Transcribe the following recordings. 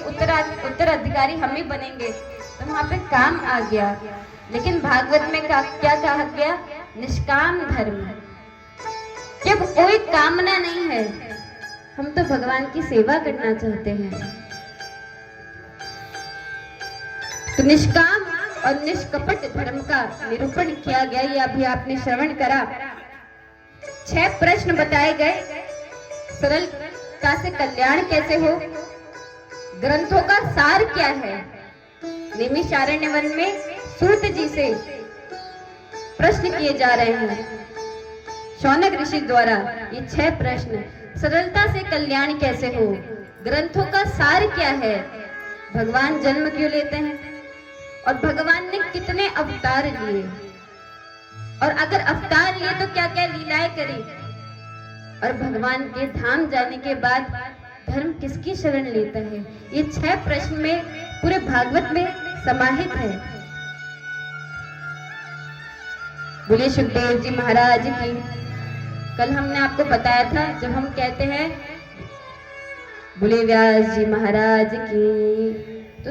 उत्तराधिकारी हम ही बनेंगे, तो वहां पे काम आ गया। लेकिन भागवत में क्या कहा गया? निष्काम धर्म। जब कोई कामना नहीं है, हम तो भगवान की सेवा करना चाहते हैं, तो निष्काम और निष्कपट धर्म का निरूपण किया गया। ये अभी आपने श्रवण करा। 6 प्रश्न बताए गए। सरलता से कल्याण कैसे हो, ग्रंथों का सार क्या है। नैमिषारण्य वन में सूत जी से प्रश्न किए जा रहे हैं शौनक ऋषि द्वारा। ये 6 प्रश्न। सरलता से कल्याण कैसे हो, ग्रंथों का सार क्या है, भगवान जन्म क्यों लेते हैं, और भगवान ने कितने अवतार लिए, और अगर अवतार लिए तो क्या क्या लीलाएं करी, और भगवान के धाम जाने के बाद धर्म किसकी शरण लेता है। ये 6 प्रश्न में पूरे भागवत में समाहित है। बोलिए सुखदेव जी महाराज की। कल हमने आपको बताया था, जब हम कहते हैं बोले व्यास जी महाराज की, तो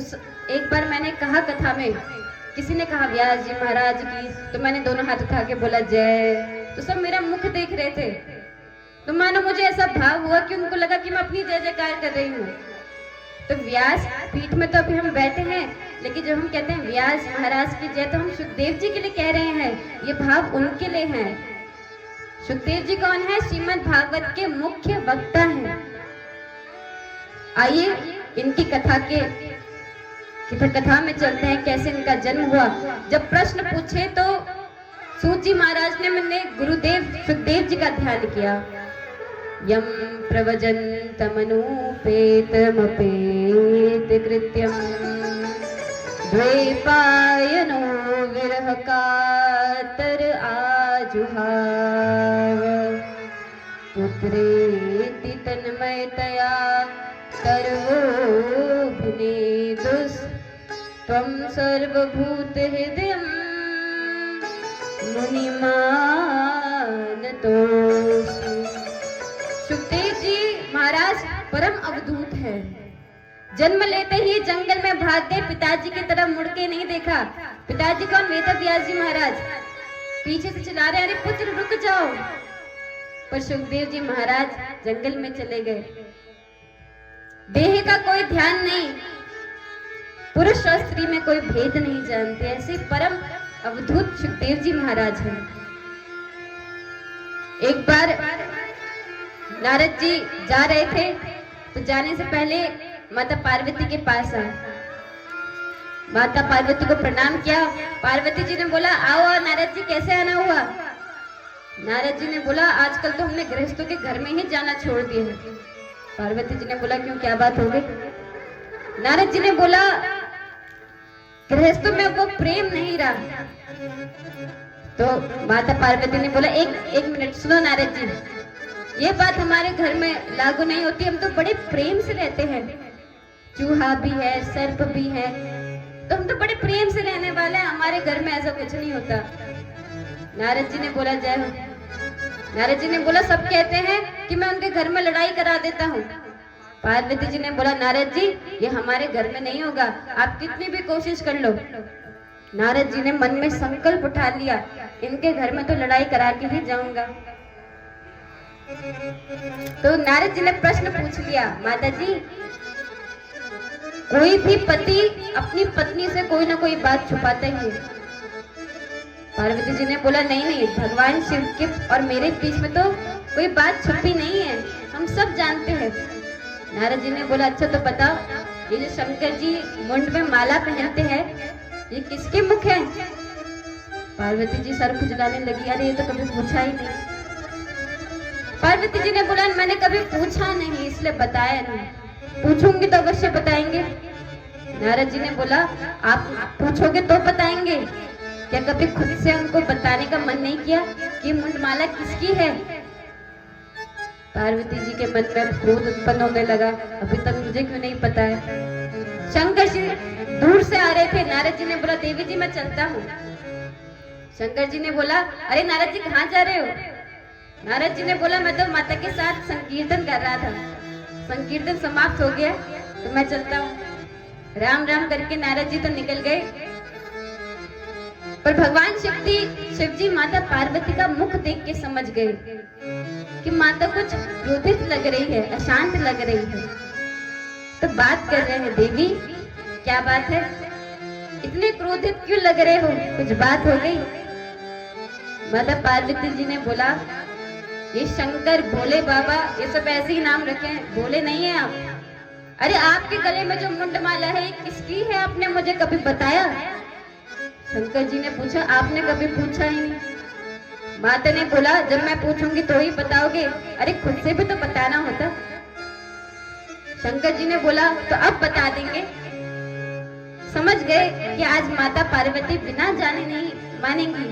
एक बार मैंने कहा कथा में, किसी ने कहा व्यास जी महाराज की, तो मैंने दोनों हाथ उठा के बोला जय। तो सब मेरा मुख देख रहे थे, तो मानो मुझे ऐसा भाव हुआ कि उनको लगा कि मैं अपनी जय जयकार कर रही हूँ। तो व्यास पीठ में तो अभी हम बैठे हैं, लेकिन जब हम कहते हैं व्यास महाराज की जय, तो हम सुखदेव जी के लिए कह रहे हैं, ये भाव उनके लिए है। सुखदेव जी कौन है? श्रीमद् भागवत के मुख्य वक्ता हैं। आइए इनकी कथा कथा में चलते हैं, कैसे इनका जन्म हुआ। जब प्रश्न पूछे तो सूत जी महाराज ने मैंने गुरुदेव सुखदेव जी का ध्यान किया। यम प्रवजन्तमनुपेतमपेत कृत्यम द्वैपायनो विरह कातर आजुहाव पुत्रेति तन्मयतया सर्वोऽभिनेदुस् त्वं सर्वभूत हृदयं मुनिमानतोऽस्मि। सुखदेव जी महाराज परम अवधूत है। जन्म लेते ही जंगल में भाग गए, पिताजी की तरफ मुड़ के नहीं देखा। पिताजी कौन? वेद व्यास जी महाराज। पीछे से चिल्ला रहे, अरे पुत्र रुक जाओ, पर सुखदेव जी महाराज जंगल में चले गए। देह का कोई ध्यान नहीं, पुरुष और स्त्री में कोई भेद नहीं जानते, ऐसे परम अवधूत सुखदेव जी महाराज हैं। एक बार नारद जी जा रहे थे, तो जाने से पहले माता पार्वती के पास आए। माता पार्वती को प्रणाम किया। पार्वती जी ने बोला आओ नारद जी, कैसे आना हुआ? नारद जी ने बोला आजकल तो हमने गृहस्थों के घर में ही जाना छोड़ दिया है। पार्वती जी ने बोला क्यों, क्या बात हो गई? नारद जी ने बोला गृहस्थों में वो प्रेम नहीं रहा। तो माता पार्वती ने बोला एक मिनट सुनो नारद जी, ये बात हमारे घर में लागू नहीं होती, हम तो बड़े प्रेम से रहते हैं। चूहा भी है, सर्प भी है, तो हम तो बड़े प्रेम से रहने वाले हैं, हमारे घर में ऐसा कुछ नहीं होता। नारद जी ने बोला जय हो। नारद जी ने बोला सब कहते हैं कि मैं उनके घर में लड़ाई करा देता हूँ। पार्वती जी ने बोला नारद जी ये हमारे घर में नहीं होगा, आप कितनी भी कोशिश कर लो। नारद जी ने मन में संकल्प उठा लिया, इनके घर में तो लड़ाई करा के ही जाऊंगा। तो नारद जी ने प्रश्न पूछ लिया, माता जी कोई भी पति अपनी पत्नी से कोई ना कोई बात छुपाता ही है। पार्वती जी ने बोला नहीं, भगवान शिव के और मेरे बीच में तो कोई बात छुपी नहीं है, हम सब जानते हैं। नारद जी ने बोला अच्छा तो बताओ, ये जो शंकर जी मुंड में माला पहनते हैं ये किसके मुख है? पार्वती जी सर खुजलाने लगी, अरे ये तो कभी पूछा ही नहीं। पार्वती जी ने बोला मैंने कभी पूछा नहीं इसलिए बताया नहीं, पूछूंगी तो अवश्य बताएंगे। नारद जी ने बोला आप पूछोगे तो बताएंगे, क्या कभी खुद से उनको बताने का मन नहीं किया कि मुंडमाला किसकी है? पार्वती जी के मन में क्रोध उत्पन्न होने लगा, अभी तक मुझे क्यों नहीं पता है। शंकर जी दूर से आ रहे थे। नारद जी ने बोला देवी जी मैं चलता हूँ। शंकर जी ने बोला अरे नारद जी कहाँ जा रहे हो? नारद जी ने बोला मैं तो माता के साथ संकीर्तन कर रहा था, संकीर्तन समाप्त हो गया, तो मैं चलता हूँ। राम राम करके नारद जी तो निकल गए, पर भगवान शिव जी माता पार्वती का मुख देख के समझ गए कि माता कुछ क्रोधित लग रही है, अशांत लग रही है। तो बात कर रहे हैं, देवी क्या बात है, इतने क्रोधित क्यों लग रहे हो, कुछ बात हो गई? माता पार्वती जी ने बोला, ये शंकर भोले बाबा ये सब ऐसे ही नाम रखे हैं, भोले नहीं है आप। अरे आपके गले में जो मुंडमाला है ये किसकी है, आपने मुझे कभी बताया? शंकर जी ने पूछा, आपने कभी पूछा ही नहीं। माता ने बोला, जब मैं पूछूंगी तो ही बताओगे, अरे खुद से भी तो बताना होता। शंकर जी ने बोला, तो अब बता देंगे। समझ गए कि आज माता पार्वती बिना जाने नहीं मानेंगी।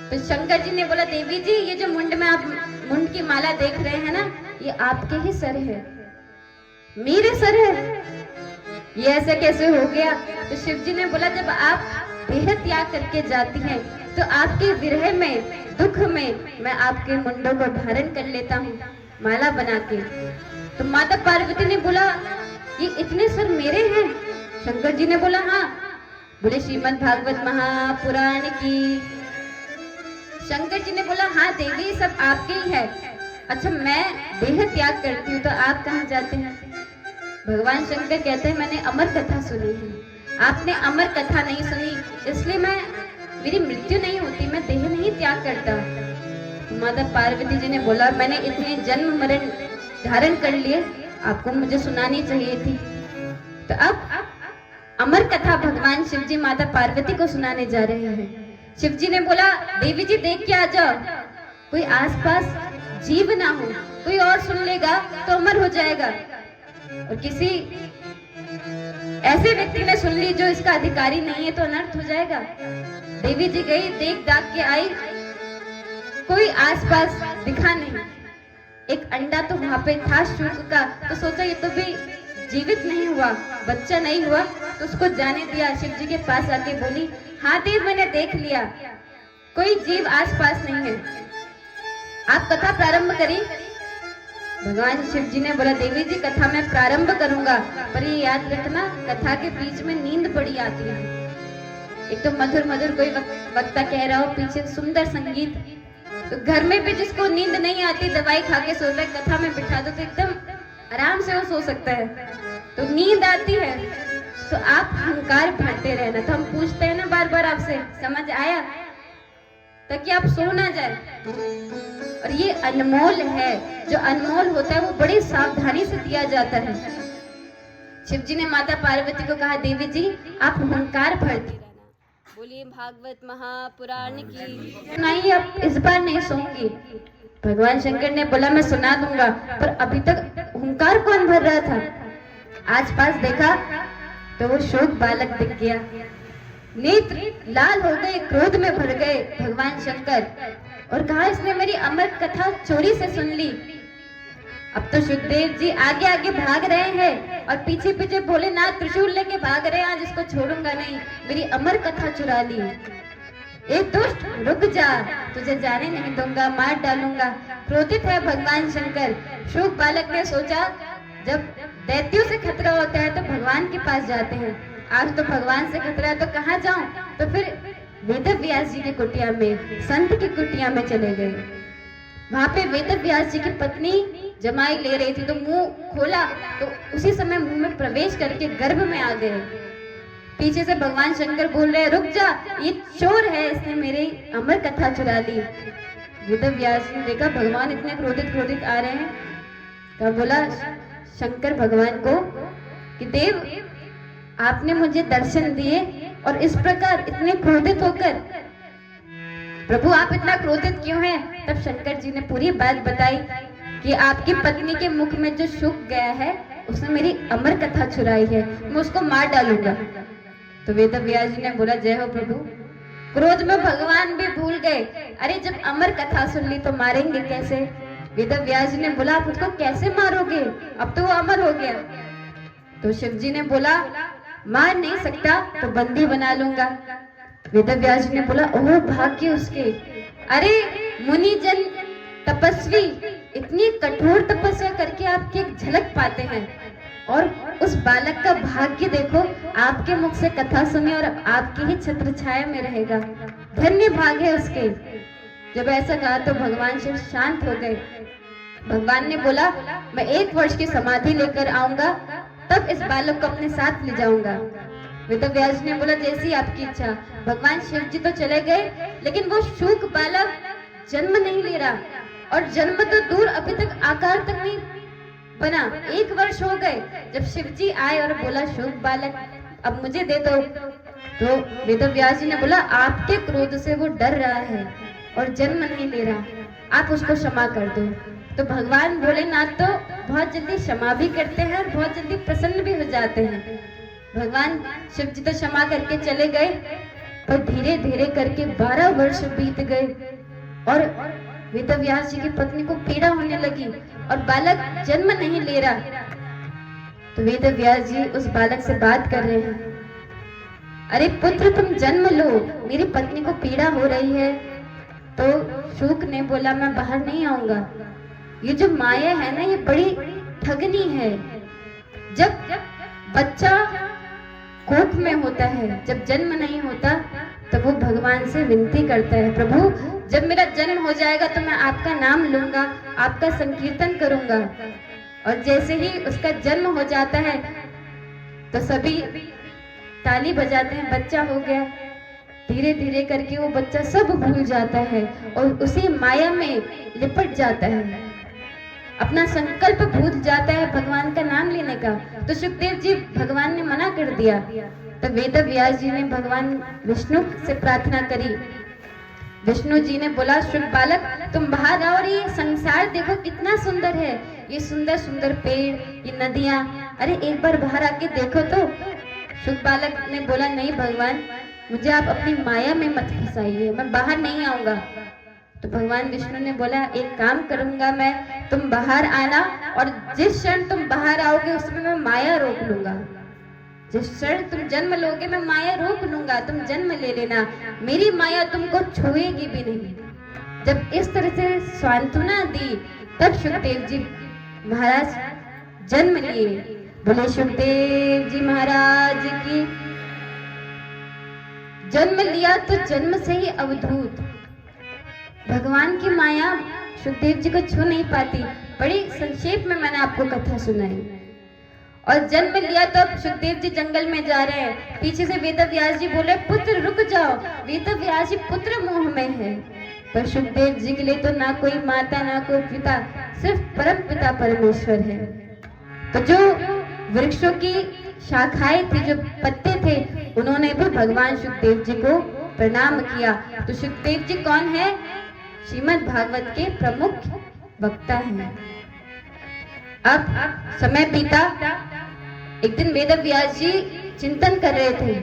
तो शंकर जी ने बोला, देवी जी ये जो मुंड में आप मुंड की माला देख रहे हैं ना, ये आपके ही सर है, मेरे सर है, ये ऐसे कैसे हो गया? तो शिव जी ने बोला, जब आप देह त्याग करके जाती हैं तो आपके विरह में, दुख में मैं आपके मुंडों को धारण कर लेता हूँ माला बना के। तो माता पार्वती ने बोला, ये इतने सर मेरे हैं? शंकर जी ने बोला, हाँ। बोले, श्रीमद् भागवत महापुराण की। शंकर जी ने बोला, हाँ देवी सब आपके ही है। अच्छा मैं देह त्याग करती हूँ तो आप कहाँ जाते हैं? भगवान शंकर कहते हैं, मैंने अमर कथा सुनी है, आपने अमर कथा नहीं सुनी, इसलिए मेरी मृत्यु नहीं होती, मैं देह नहीं त्याग करता। माता पार्वती जी ने बोला, मैंने इतने जन्म मरण धारण कर लिए, आपको मुझे सुनानी चाहिए थी। तो अब अमर कथा भगवान शिव जी माता पार्वती को सुनाने जा रहे हैं। शिव जी ने बोला, देवी जी देख के आ जाओ, कोई आसपास जीव ना हो, कोई और सुन लेगा तो अमर हो जाएगा, और किसी ऐसे व्यक्ति ने सुन ली जो इसका अधिकारी नहीं है तो अनर्थ हो जाएगा। देवी जी गई, देख दाख के आई, कोई आसपास दिखा नहीं। एक अंडा तो वहां पे था शुक का, तो सोचा ये तो भी जीवित नहीं हुआ, बच्चा नहीं हुआ, तो उसको जाने दिया। शिव जी के पास आके बोली, हाँ देव मैंने देख लिया, कोई जीव आसपास नहीं है, आप कथा प्रारंभ करिए। भगवान शिव जी ने बोला, देवी जी कथा मैं प्रारंभ करूंगा, पर ये याद रखना कथा के बीच में नींद बड़ी आती है। एक तो मधुर मधुर कोई वक्ता कह रहा हो, पीछे सुंदर संगीत, तो घर में भी जिसको नींद नहीं आती दवाई खा के सोता है, कथा में बिठा दो तो एकदम आराम से वो सो सकता है। तो नींद आती है तो आप अहंकार भरते रहना। तो हम पूछते हैं ना बार बार आपसे, समझ आया, ताकि आप सो ना जाए। और ये अनमोल है, जो अनमोल होता है वो बड़ी सावधानी से दिया जाता है। शिव जी ने माता पार्वती को कहा, देवी जी आप अहंकार भरती रहना। बोलिए भागवत महापुराण की। नहीं अब इस बार नहीं सोऊंगी। भगवान शंकर ने बोला, मैं सुना दूंगा, पर अभी तक अहंकार कौन भर रहा था? आज पास देखा तो वो शोक बालक दिख गया, नेत्र लाल हो गए, क्रोध में भर गए भगवान शंकर, और कहा इसने मेरी अमर कथा चोरी से सुन ली। अब तो सुखदेव जी आगे आगे भाग रहे हैं और पीछे पीछे भोलेनाथ त्रिशूल लेके भाग रहे हैं, आज इसको छोड़ूंगा नहीं, मेरी अमर कथा चुरा ली। एक दुष्ट रुक जा, तुझे जाने नहीं दूंगा, मार डालूंगा। क्रोधित है भगवान शंकर। शुक बालक ने सोचा, जब दैत्यों से खतरा होता है तो भगवान के पास जाते हैं, आज तो भगवान से खतरा है तो कहाँ जाऊं? तो फिर वेद व्यास जी की कुटिया में, संत की कुटिया में चले गए। वहां पे वेद व्यास जी की पत्नी जमाई ले रही थी, तो मुंह खोला तो उसी समय मुंह में प्रवेश करके गर्भ में आ गए। पीछे से भगवान शंकर बोल रहे, रुक जा, ये चोर है, इसने मेरी अमर कथा चुरा ली। वेद व्यास ने देखा भगवान इतने क्रोधित आ रहे हैं, तो बोला शंकर भगवान को कि देव आपने मुझे दर्शन दिए और इस प्रकार इतने क्रोधित होकर, प्रभु आप इतना क्रोधित क्यों हैं? तब शंकर जी ने पूरी बात बताई कि आपकी पत्नी के मुख में जो शुक गया है उसने मेरी अमर कथा चुराई है, मैं उसको मार डालूंगा। तो वेद व्यास जी ने बोला, जय हो प्रभु। क्रोध में भगवान भी भूल गए, अरे जब अमर कथा सुन ली तो मारेंगे कैसे? वेद व्यास जी ने बोला, आप उसको कैसे मारोगे, अब तो वो अमर हो गया। तो शिव जी ने बोला, मार नहीं सकता तो बंदी बना लूंगा। वेद व्यास जी ने बोला, ओह भाग्य उसके, अरे मुनि जन तपस्वी इतनी कठोर तपस्या करके आपकी एक झलक पाते हैं और उस बालक का भाग्य देखो, आपके मुख से कथा सुने और आपकी ही छत्र छाया में रहेगा। धन्य भाग्य है उसके। जब ऐसा कहा तो भगवान शिव शांत हो गए। भगवान ने बोला, मैं 1 वर्ष की समाधि लेकर आऊंगा, तब इस बालक को अपने साथ ले जाऊंगा। वेदव्यास ने बोला, जैसी आपकी इच्छा। भगवान शिव जी तो चले गए, लेकिन वो शूक बालक जन्म नहीं ले रहा, और जन्म तो दूर, अभी तक आकार तक नहीं बना। 1 वर्ष हो गए। जब शिव जी आए और बोला, शूक बालक अब मुझे दे दो, तो वेदव्यास जी ने बोला, आपके क्रोध से वो डर रहा है और जन्म नहीं ले रहा, आप उसको क्षमा कर दो। तो भगवान भोलेनाथ तो बहुत जल्दी क्षमा भी करते हैं और बहुत जल्दी प्रसन्न भी हो जाते हैं। भगवान शिव जी तो क्षमा करके चले गए, पर धीरे धीरे करके 12 वर्ष बीत गए और वेदव्यास जी की पत्नी को पीड़ा होने लगी और बालक जन्म नहीं ले रहा। तो वेदव्यास जी उस बालक से बात कर रहे हैं, अरे पुत्र तुम जन्म लो, मेरी पत्नी को पीड़ा हो रही है। तो शूक ने बोला, मैं बाहर नहीं आऊंगा। ये जो माया है ना, ये बड़ी ठगनी है। जब बच्चा कोख में होता है, जब जन्म नहीं होता, तब वो भगवान से विनती करता है, प्रभु जब मेरा जन्म हो जाएगा तो मैं आपका नाम लूंगा, आपका संकीर्तन करूंगा। और जैसे ही उसका जन्म हो जाता है तो सभी ताली बजाते हैं, बच्चा हो गया। धीरे धीरे करके वो बच्चा सब भूल जाता है और उसी माया में लिपट जाता है, अपना संकल्प भूल जाता है भगवान का नाम लेने का। तो सुखदेव जी, भगवान ने मना कर दिया। तो वेदव्यास जी ने भगवान विष्णु से प्रार्थना करी। विष्णु जी ने बोला, शुक बालक तुम बाहर आओ और ये संसार देखो कितना सुंदर है, ये सुंदर सुंदर पेड़, ये नदियां, अरे एक बार बाहर आके देखो तो। शुक बालक ने बोला, नहीं भगवान, मुझे आप अपनी माया में मत फंसाइए, मैं बाहर नहीं आऊंगा। तो भगवान विष्णु ने बोला, एक काम करूंगा मैं, तुम बाहर आना और जिस क्षण तुम बाहर आओगे उसमें मैं माया रोक लूंगा। जिस क्षण तुम जन्म लोगे मैं माया रोक लूंगा, तुम जन्म ले लेना, मेरी माया तुमको छुएगी भी नहीं। जब इस तरह से सांत्वना दी, तब सुखदेव जी महाराज जन्म लिए। बोले सुखदेव जी महाराज की। जन्म लिया तो जन्म से ही अवधूत। भगवान की माया सुखदेव जी को छू नहीं पाती। बड़ी संक्षेप में मैंने आपको कथा सुनाई। और जन्म लिया तो अब सुखदेव जी जंगल में जा रहे हैं। पीछे से वेदव्यास जी बोले, पुत्र रुक जाओ। वेदव्यास जी पुत्र मोह में है, पर सुखदेव जी के लिए तो ना कोई माता ना कोई पिता, सिर्फ परम पिता परमेश्वर है। तो जो वृक्षों की शाखाएं थी, जो पत्ते थे, उन्होंने भी भगवान सुखदेव जी को प्रणाम किया। तो सुखदेव जी कौन है? श्रीमद् भागवत के प्रमुख वक्ता हैं। अब समय बीता। एक दिन वेदव्यास जी चिंतन कर रहे थे,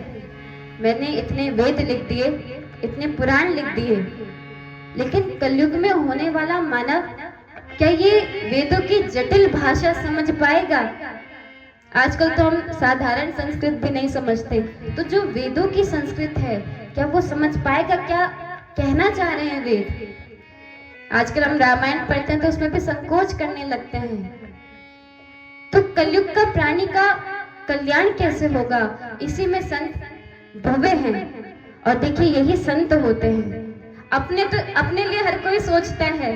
मैंने इतने वेद लिख दिए, इतने पुराण लिख दिए, लेकिन कलयुग में होने वाला मानव क्या ये वेदों की जटिल भाषा समझ पाएगा? आजकल तो हम साधारण संस्कृत भी नहीं समझते, तो जो वेदों की संस्कृत है क्या वो समझ पाएगा? क्या कहना चाह रहे हैं वेद? आजकल हम रामायण पढ़ते हैं तो उसमें भी संकोच करने लगते हैं। तो कलयुग का प्राणी का कल्याण कैसे होगा? इसी में संत डूबे हैं। और देखिए, यही संत होते हैं। अपने लिए हर कोई सोचता है,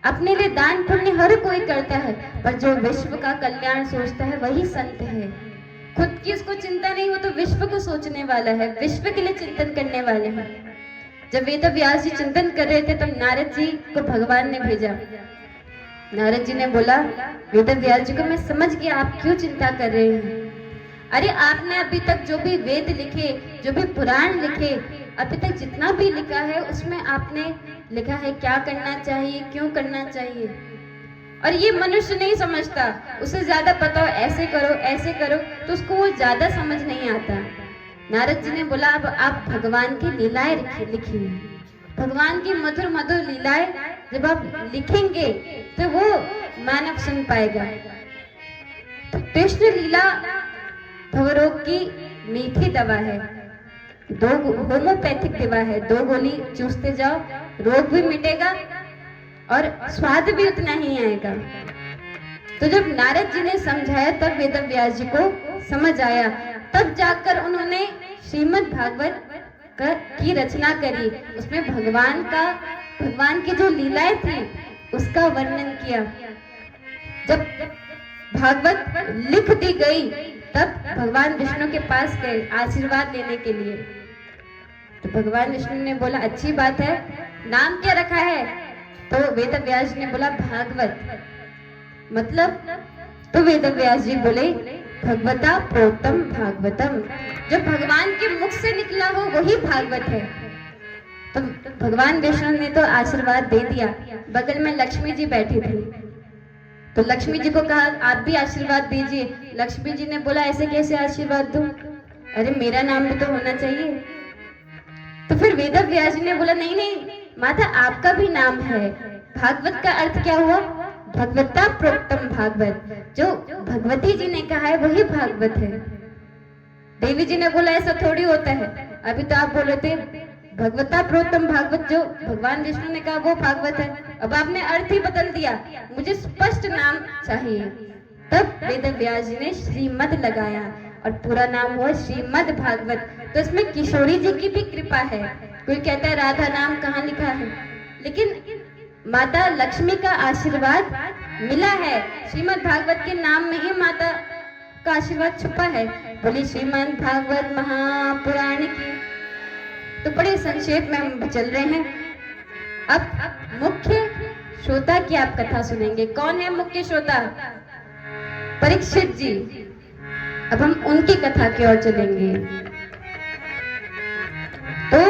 अपने लिए दान पुण्य हर कोई करता है, पर जो विश्व का कल्याण सोचता है वही संत है। खुद की उसको चिंता नहीं हो तो विश्व को सोचने वाला है, विश्व के लिए चिंतन करने वाले हैं। जब वेदव्यास जी चिंतन कर रहे थे तो नारद जी को भगवान ने भेजा। नारद जी ने बोला, वेदव्यास जी को मैं समझ गया आप क्यों चिंता कर रहे हैं। अरे आपने अभी तक जो भी वेद लिखे, जो भी पुराण लिखे, अभी तक जितना भी लिखा है उसमें आपने लिखा है क्या करना चाहिए, क्यों करना चाहिए। और ये मनुष्य नहीं समझता, उसे ज्यादा पता हो ऐसे करो, तो उसको वो ज्यादा समझ नहीं आता। नारद जी ने बोला, अब आप भगवान की लीलाएं लिखिए। भगवान की मधुर मधुर लीलाएं जब आप लिखेंगे तो वो मानव सुन पाएगा। तो कृष्ण लीला भवरोग की मीठी दवा है, होम्योपैथिक दवा है। 2 गोली चूसते जाओ, रोग भी मिटेगा और स्वाद भी उतना ही आएगा। तो जब नारद जी ने समझाया तब वेद व्यास जी को समझ आया। तब जाकर उन्होंने श्रीमद् भागवत की रचना करी। उसमें भगवान की जो लीलाएं थी उसका वर्णन किया। जब भागवत लिख दी गई तब भगवान विष्णु के पास गए आशीर्वाद लेने के लिए। तो भगवान विष्णु ने बोला अच्छी बात है, नाम क्या रखा है? तो वेद व्यास ने बोला भागवत, मतलब? तो वेद व्यास जी बोले भगवता प्रोक्तम भागवतम, जो भगवान के मुख से निकला हो वही भागवत है। तो भगवान विष्णु ने तो आशीर्वाद दे दिया। बगल में लक्ष्मी जी बैठी थी, तो लक्ष्मी जी को कहा आप भी आशीर्वाद दीजिए। लक्ष्मी जी ने बोला ऐसे कैसे आशीर्वाद दूं? अरे मेरा नाम भी तो होना चाहिए। तो फिर वेद व्यास जी ने बोला नहीं नहीं माता, आपका भी नाम है। भागवत का अर्थ क्या हुआ? भगवता प्रोक्तम भागवत, जो भगवती जी ने कहा है वही भागवत है। देवी जी ने बोला ऐसा थोड़ी होता है, अभी तो आप बोल रहे थे भगवता प्रोक्तम भागवत, जो भगवान विष्णु ने कहा वो भागवत है। अब आपने अर्थ ही बदल दिया, मुझे स्पष्ट नाम चाहिए। तब वेद व्यास जी ने श्रीमद लगाया और पूरा नाम हुआ श्रीमद् भागवत। तो इसमें किशोरी जी की भी कृपा है। कोई कहता है राधा नाम कहाँ लिखा है, लेकिन माता लक्ष्मी का आशीर्वाद मिला है। श्रीमद् भागवत के नाम में ही माता का आशीर्वाद छुपा है। बोली श्रीमद् भागवत महापुराण की। तो बड़े संक्षेप में हम चल रहे हैं। अब मुख्य श्रोता की आप कथा सुनेंगे। कौन है मुख्य श्रोता? परीक्षित जी। अब हम उनकी कथा की ओर चलेंगे। तो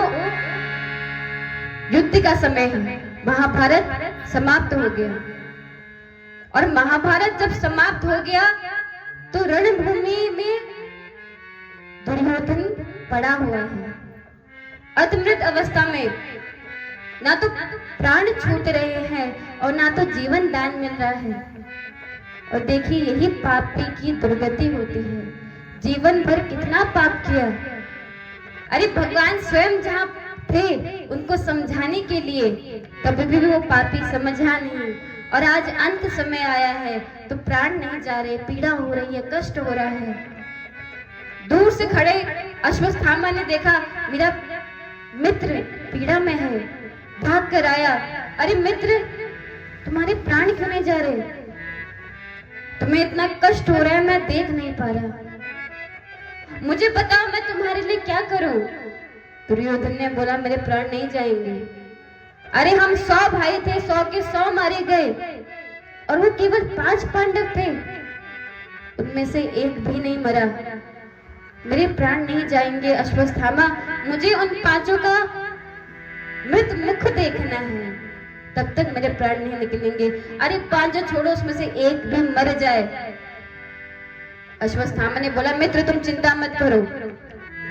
युद्ध का समय है, महाभारत समाप्त हो गया। और महाभारत जब समाप्त हो गया तो रणभूमि में दुर्योधन पड़ा हुआ है अधमृत अवस्था में। ना तो प्राण छूट रहे हैं और ना तो जीवन दान मिल रहा है। और देखिए यही पापी की दुर्गति होती है। जीवन भर कितना पाप किया। अरे भगवान स्वयं जहाँ थे उनको समझाने के लिए, कभी भी वो पापी समझा नहीं। और आज अंत समय आया है तो प्राण नहीं जा रहे, पीड़ा हो रही है, कष्ट हो रहा है। दूर से खड़े अश्वत्थामा ने देखा मेरा मित्र पीड़ा में है, भाग कर आया। अरे मित्र तुम्हारे प्राण क्यों नहीं जा रहे? तुम्हें इतना कष्ट हो रहा है, मैं देख नहीं पा रहा, मुझे बताओ मैं तुम्हारे लिए क्या करूं? दुर्योधन ने बोला मेरे प्राण नहीं जाएंगे। अरे हम 100 भाई थे, 100 के 100 मारे गए और वो केवल 5 पांडव थे, उनमें से एक भी नहीं मरा। मेरे प्राण नहीं जाएंगे अश्वत्थामा, मुझे उन 5 का मृत मुख देखना है, तब तक मेरे प्राण नहीं निकलेंगे। अरे 5 छोड़ो, उसमें से एक भी मर जाए। अश्वत्थामा ने बोला मित्र तुम चिंता मत करो,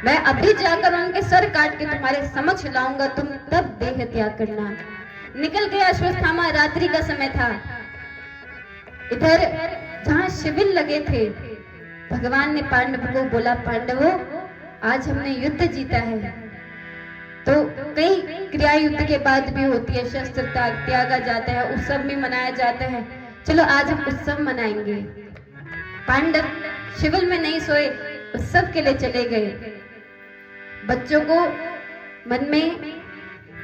मैं अभी जाकर उनके सर काट के तुम्हारे समक्ष लाऊंगा, तुम तब देह त्याग करना। निकल गया अश्वत्थामा। रात्रि का समय था। इधर जहां शिविर लगे थे, भगवान ने पांडवों को बोला पांडवों आज हमने युद्ध जीता है। तो कई क्रिया युद्ध के बाद भी होती है, शस्त्र त्यागा जाता है, उत्सव भी मनाया जाता है। चलो आज हम उत्सव मनाएंगे। पांडव शिविर में नहीं सोए, उत्सव के लिए चले गए। बच्चों को मन में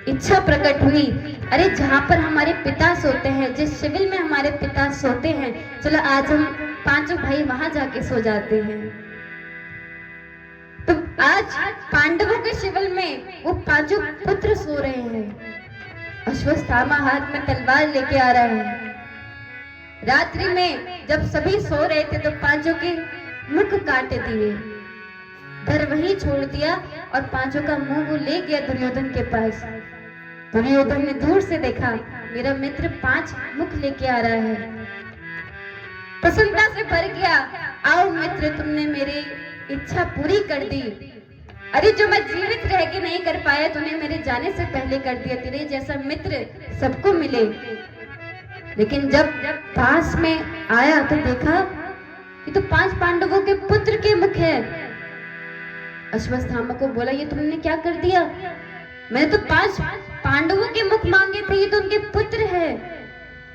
इच्छा प्रकट हुई, अरे जहां पर हमारे पिता सोते हैं, जिस शिविर में हमारे पिता सोते हैं, चलो आज हम 5 भाई वहां जाके सो जाते हैं। तो आज पांडवों के शिविर में वो 5 पुत्र सो रहे हैं। अश्वत्थामा हाथ में तलवार लेके आ रहा है। रात्रि में जब सभी सो रहे थे तो 5 के मुख काट दिए, घर वहीं छोड़ दिया और 5 का मुंह वो ले गया दुर्योधन के पास। दुर्योधन ने दूर से देखा मेरा मित्र 5 मुख लेके आ रहा है, प्रसन्नता से भर गया। आओ मित्र तुमने मेरी इच्छा पूरी कर दी। अरे जो मैं जीवित रह के नहीं कर पाया तूने मेरे जाने से पहले कर दिया। तेरे जैसा मित्र सबको मिले। लेकिन जब पास में आया तो देखा ये तो 5 पांडवों के पुत्र के मुख है। अश्वत्थामा को बोला ये तुमने क्या कर दिया? मैंने तो 5 पांडवों के मुख मांगे थे, ये तो उनके पुत्र है।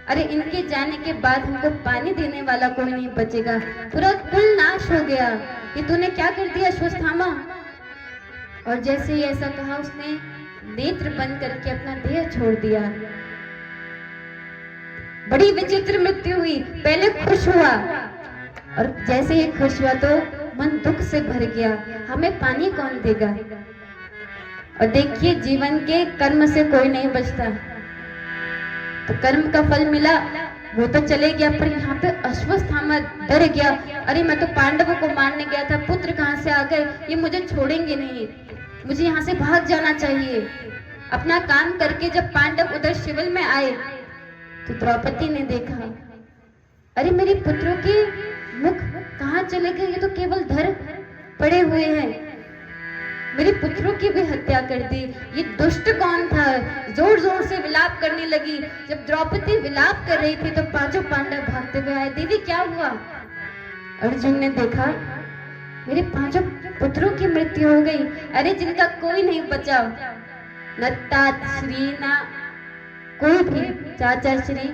अरे इनके जाने के बाद हमको पानी देने वाला कोई नहीं बचेगा, पूरा कुल नाश हो गया। ये तूने क्या कर दिया अश्वत्थामा? और जैसे ही ऐसा कहा उसने नेत्र बंद करके अपना देह छोड़ दिया। बड़ी विचित्र मृत्यु हुई। पहले खुश हुआ और जैसे ही खुश हुआ तो मन दुख से भर गया। हमें पानी कौन देगा? और देखिए जीवन के कर्म से कोई नहीं बचता। तो कर्म का फल मिला, वो तो चले गया, पर यहाँ पे अश्वत्थामा डर गया। अरे मैं तो पांडवों को मारने गया था, पुत्र कहाँ से आ गए, ये मुझे छोड़ेंगे नहीं, मुझे यहाँ से भाग जाना चाहिए। अपना काम करके जब पांडव उधर शिविर में आए तो द्रौपदी ने देखा, अरे मेरे पुत्रों के मुख कहाँ चले गए, ये तो केवल धर पड़े हुए हैं। मेरे पुत्रों की भी हत्या कर दी। ये दुष्ट कौन था? जोर जोर से विलाप करने लगी। जब द्रौपदी विलाप कर रही थी तो पांचों पांडव भागते हुए आए। देवी क्या हुआ? अर्जुन ने देखा मेरे पांचों पुत्रों की मृत्यु हो गई। अरे जिनका कोई नहीं बचा, न तात श्री ना कोई भी, चाचा श्री,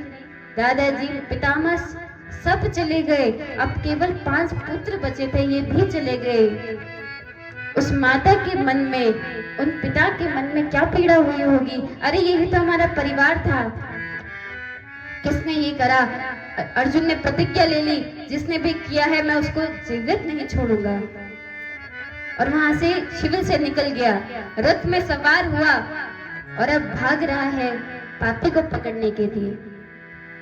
दादाजी, पितामह सब चले गए। अब केवल 5 पुत्र बचे थे, ये भी चले गए। उस माता के मन में, उन पिता के मन में क्या पीड़ा हुई होगी। अरे यही तो हमारा परिवार था। किसने ये करा? अर्जुन ने प्रतिज्ञा ले ली, जिसने भी किया है मैं उसको जीवित नहीं छोड़ूंगा। और वहां से शिविर से निकल गया, रथ में सवार हुआ और अब भाग रहा है पापी को पकड़ने के लिए।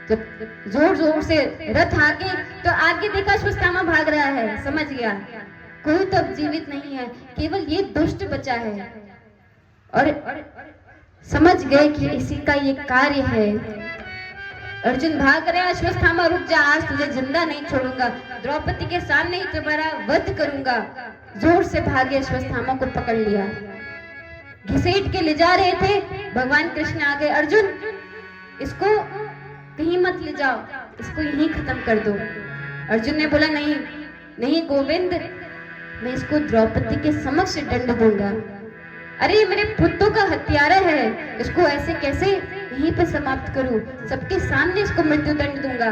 जब जोर जोर से रथ आगे तो आगे देखा अश्वत्थामा भाग रहा है, समझ गया कोई तो अब जीवित नहीं है, केवल ये दुष्ट बचा है। और समझ गए कि इसी का ये कार्य है। अर्जुन भाग रहे, अश्वत्थामा रुक जा, आज तुझे जिंदा नहीं छोड़ूंगा, द्रौपदी के सामने ही तुम्हारा वध करूंगा। जोर से भागे, अश्वत्थामा को पकड़ लिया, घसीट के ले जा रहे थे। भगवान कृष्ण आ गए, अर्जुन इसको कहीं मत ले जाओ, इसको यहीं खत्म कर दो। अर्जुन ने बोला नहीं नहीं गोविंद, मैं इसको द्रौपदी के समक्ष दंड दूंगा। अरे ये मेरे पुत्रों का हत्यारा है, इसको ऐसे कैसे यहीं पे समाप्त करूं, सबके सामने इसको मृत्यु दंड दूंगा।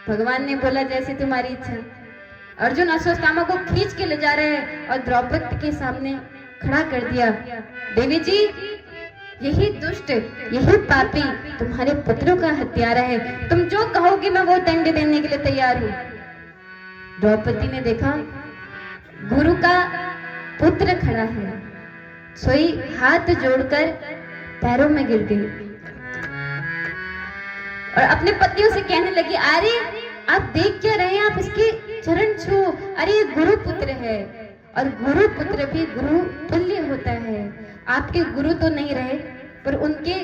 भगवान ने बोला जैसे तुम्हारी इच्छा। अर्जुन अश्वत्थामा को खींच के ले जा रहे हैं और द्रौपदी के सामने खड़ा कर दिया। देवी जी, यही दुष्ट, यही पापी तुम्हारे पुत्रों का हत्यारा है, तुम जो कहोगे मैं वो दंड देने के लिए तैयार हूं। द्रौपदी ने देखा गुरु का पुत्र खड़ा है, सोई हाथ जोड़कर पैरों में गिर गई और अपने पतियों से कहने लगी, अरे आप देख क्या रहे हैं, आप इसके चरण छू, अरे ये गुरु पुत्र है और गुरु पुत्र भी गुरु तुल्य होता है। आपके गुरु तो नहीं रहे पर उनके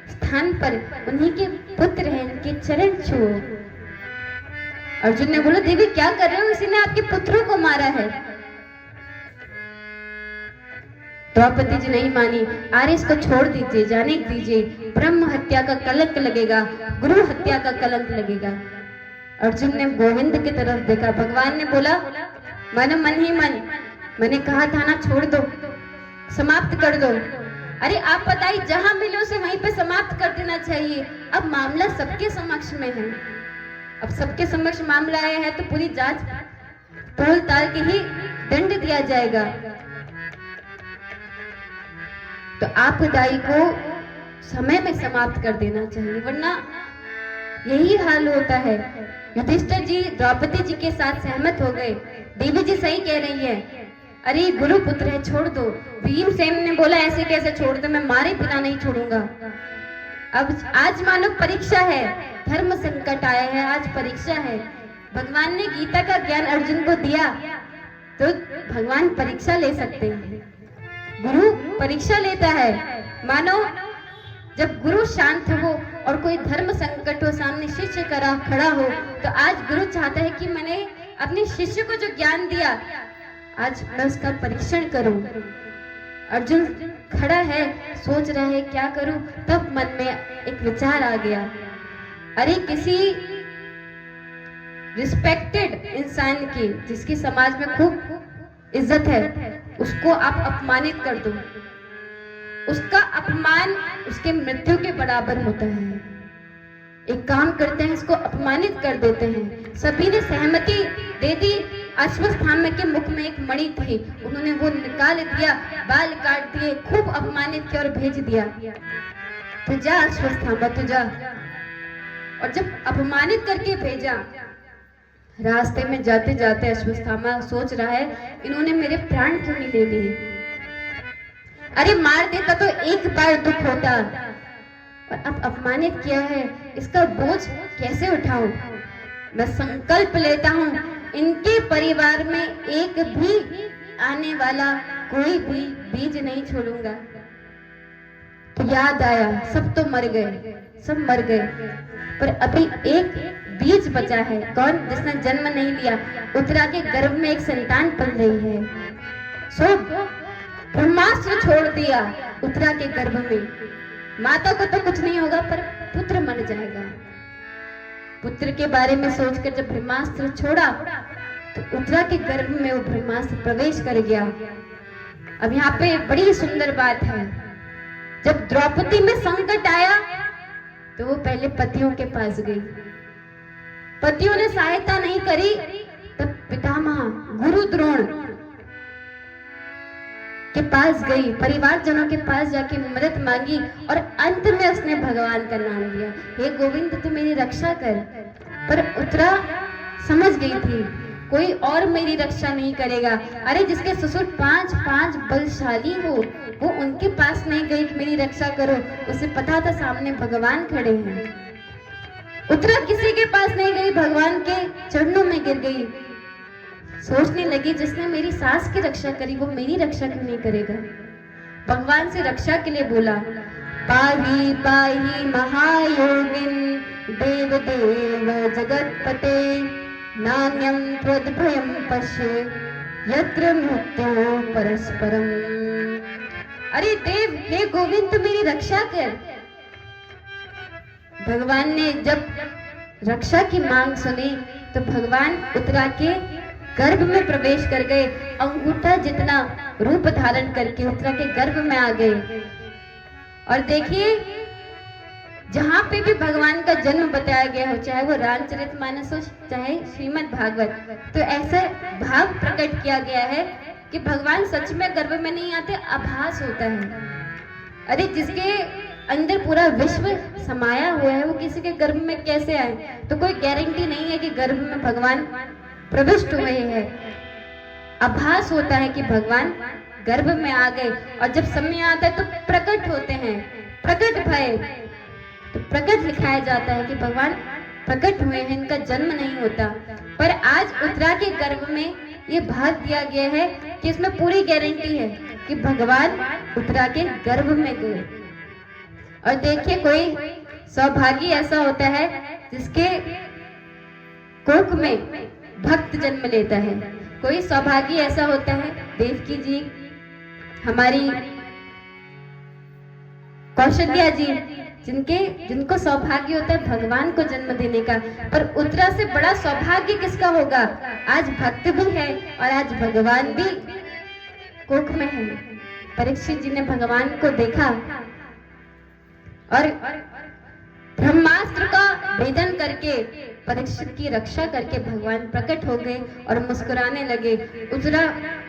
स्थान पर उन्हीं के पुत्र हैं, उनके चरण छू। अर्जुन ने बोला देवी क्या कर रहे हो, इसी ने आपके पुत्रों को मारा है। द्रौपदी जी नहीं मानी, अरे इसको छोड़ दीजिए, जाने दीजिए, ब्रह्म हत्या का कलंक लगेगा, गुरु हत्या का कलंक लगेगा। अर्जुन ने गोविंद की तरफ देखा, भगवान ने बोला मन मन ही मन, मैंने कहा था ना छोड़ दो, समाप्त कर दो। अरे आप बताइए, जहां मिले उसे वहीं पे समाप्त कर देना चाहिए। अब मामला सबके समक्ष में है, अब सबके समक्ष मामला आया है तो पूरी जांच तोल ताल के ही दंड दिया जाएगा। तो आपदाई को समय में समाप्त कर देना चाहिए, वरना यही हाल होता है। युधिष्ठिर जी द्रौपदी जी के साथ सहमत हो गए, देवी जी सही कह रही है, अरे गुरु पुत्र है छोड़ दो। भीमसेन ने बोला ऐसे कैसे छोड़ दो, मैं मारे बिना नहीं छोड़ूंगा। अब आज मानो परीक्षा है, धर्म संकट आया है, आज परीक्षा है। भगवान ने गीता का ज्ञान अर्जुन को दिया तो भगवान परीक्षा ले सकते हैं, गुरु परीक्षा लेता है। मानो जब गुरु शांत हो और कोई धर्म संकट हो, सामने शिष्य खड़ा हो, तो आज गुरु चाहता है कि मैंने अपने शिष्य को जो ज्ञान दिया आज मैं उसका परीक्षण करूं। अर्जुन खड़ा है, सोच रहा है क्या करूं, तब मन में एक विचार आ गया, अरे किसी रिस्पेक्टेड इंसान की, जिसकी समाज में खूब इज्जत है, उसको आप अपमानित कर दो, उसका अपमान उसके मृत्यु के बराबर होता है। एक काम करते हैं, इसको अपमानित कर देते हैं। सभी ने सहमति दे दी। अश्वत्थामा के मुख में एक मणि थी, उन्होंने वो निकाल दिया, बाल काट दिए, खूब अपमानित किया और भेज दिया। तो जा अश्वत्थामा, तू जा। और जब अपमानित करके भेजा, रास्ते में जाते जाते अश्वत्थामा सोच रहा है, इन्होंने मेरे प्राण क्यों नहीं ले लिए? अरे मार देता तो एक बार दुख होता, और अब अपमानित किया है, इसका बोझ कैसे उठाऊं? मैं संकल्प लेता हूं, इनके परिवार में एक भी आने वाला कोई भी बीज नहीं छोड़ूंगा। तो याद आया, सब तो मर गए, सब मर गए, पर अभी एक बीज बचा है। कौन? जिसने जन्म नहीं लिया। उत्तरा के गर्भ में एक संतान पल रही है। सो ब्रह्मास्त्र छोड़ दिया उत्तरा के गर्भ में। माता को तो कुछ नहीं होगा, पर पुत्र मर जाएगा। पुत्र के बारे में सोचकर जब ब्रह्मास्त्र छोड़ा, तो उत्तरा के गर्भ में वो ब्रह्मास्त्र प्रवेश कर गया। अब यहाँ पे बड़ी सुंदर बात है, जब द्रौपदी में संकट आया, तो वो पहले पतियों के पास गई। पतियों ने सहायता नहीं करी, तब पितामह गुरु द्रोण के पास गई, परिवारजनों के पास जाके मदद मांगी, और अंत में उसने भगवान का नाम लिया, हे गोविंद तू मेरी रक्षा कर। पर उत्तरा समझ गई थी, कोई और मेरी रक्षा नहीं करेगा। अरे जिसके ससुर 5 बलशाली हो, वो उनके पास नहीं गई कि मेरी रक्षा करो, उसे पता था सामने भगवान खड़े हैं। उत्तरा किसी के पास नहीं गई, भगवान के चरणों में गिर गई। सोचने लगी, जिसने मेरी सास की रक्षा करी, वो मेरी रक्षा क्यों नहीं करेगा? भगवान से रक्षा के लिए बोला, पाही पाही महायोगिन देव देव जगतपते नान्यं त्वद्भयं पश्य यत्र मृत्यो परस्परम। अरे देव, हे गोविंद तू मेरी रक्षा कर। भगवान ने जब रक्षा की मांग सुनी, तो भगवान उत्तरा के गर्भ में प्रवेश कर गए, अंगूठा जितना रूप धारण करके उत्तरा के गर्भ में आ गए। और देखिए, जहां पे भी भगवान का जन्म बताया गया हो, चाहे वो रामचरितमानस हो, चाहे श्रीमद् भागवत, तो ऐसा भाव प्रकट किया गया है कि भगवान सच में गर्भ में नहीं आते, आभास होता है। अरे जिसके अंदर पूरा विश्व समाया हुआ है, वो किसी के गर्भ में कैसे आए? तो कोई गारंटी नहीं है कि गर्भ में भगवान प्रविष्ट हुए हैं। आभास होता है कि भगवान गर्भ में आ गए, और जब समय आता है तो प्रकट होते हैं, प्रकट भय, तो प्रकट लिखाया जाता है कि भगवान प्रकट हुए हैं, इनका जन्म नहीं होता। पर आज उत्तरा के गर्भ में ये भाग दिया गया है कि इसमें पूरी गारंटी है कि भगवान उत्तरा के गर्भ में गए। और देखिए, कोई सौभागी ऐसा होता है जिसके कोख में भक्त जन्म लेता है। कोई सौभागी ऐसा होता है, देवकी जी, हमारी कौशल्या जी, जिनको सौभाग्य होता है भगवान को जन्म देने का। पर उत्तरा से बड़ा सौभाग्य किसका होगा? आज भक्त भी है और आज भगवान भी कोख में है। परीक्षित जी ने भगवान को देखा और ब्रह्मास्त्र का भेदन करके परीक्षित की रक्षा करके भगवान प्रकट हो गए और मुस्कुराने लगे। उत्तरा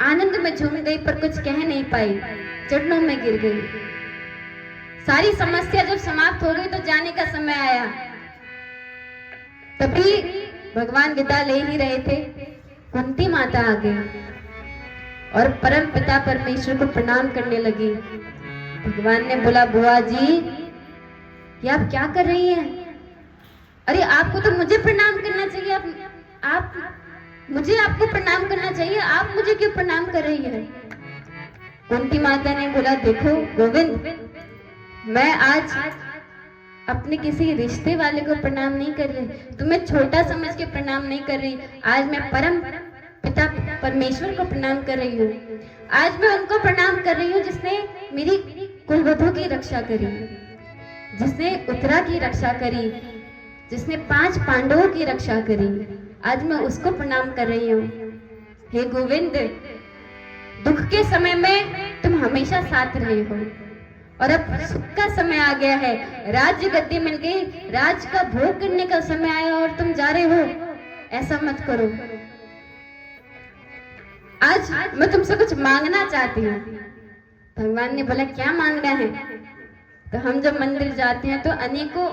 आनंद में झूम गई, पर कुछ कह नहीं पाई, चरणों में गिर गई। सारी समस्या जब समाप्त हो गई तो जाने का समय आया। तभी भगवान विदा ले ही रहे थे, कुंती माता आ गई और परम पिता परमेश्वर को प्रणाम करने लगी। भगवान ने बोला, बुआ जी ये आप क्या कर रही हैं? अरे आपको तो मुझे प्रणाम करना चाहिए, आप मुझे आपको प्रणाम करना चाहिए, आप मुझे क्यों प्रणाम कर रही है? कुंती माता ने बोला, देखो गोविंद, मैं आज अपने किसी रिश्ते वाले को प्रणाम नहीं कर रही, तुम्हें छोटा समझ के प्रणाम नहीं कर रही। आज मैं परम पिता परमेश्वर को प्रणाम कर रही हूँ। आज मैं उनको प्रणाम कर रही हूँ जिसने मेरी कुलवधू की रक्षा करी, जिसने उत्तरा की रक्षा करी, जिसने 5 पांडवों की रक्षा करी। आज मैं उसको प्रणाम कर रही हूँ। हे गोविंद, दुख के समय में तुम हमेशा साथ रहे हो और अब सुख का समय आ गया है, राज्य गद्दी मिल गई, राज का भोग करने का समय आया और तुम जा रहे हो, ऐसा मत करो। आज मैं तुमसे कुछ मांगना चाहती हूँ। भगवान ने बोला क्या मांगना है? तो हम जब मंदिर जाते हैं तो अनेकों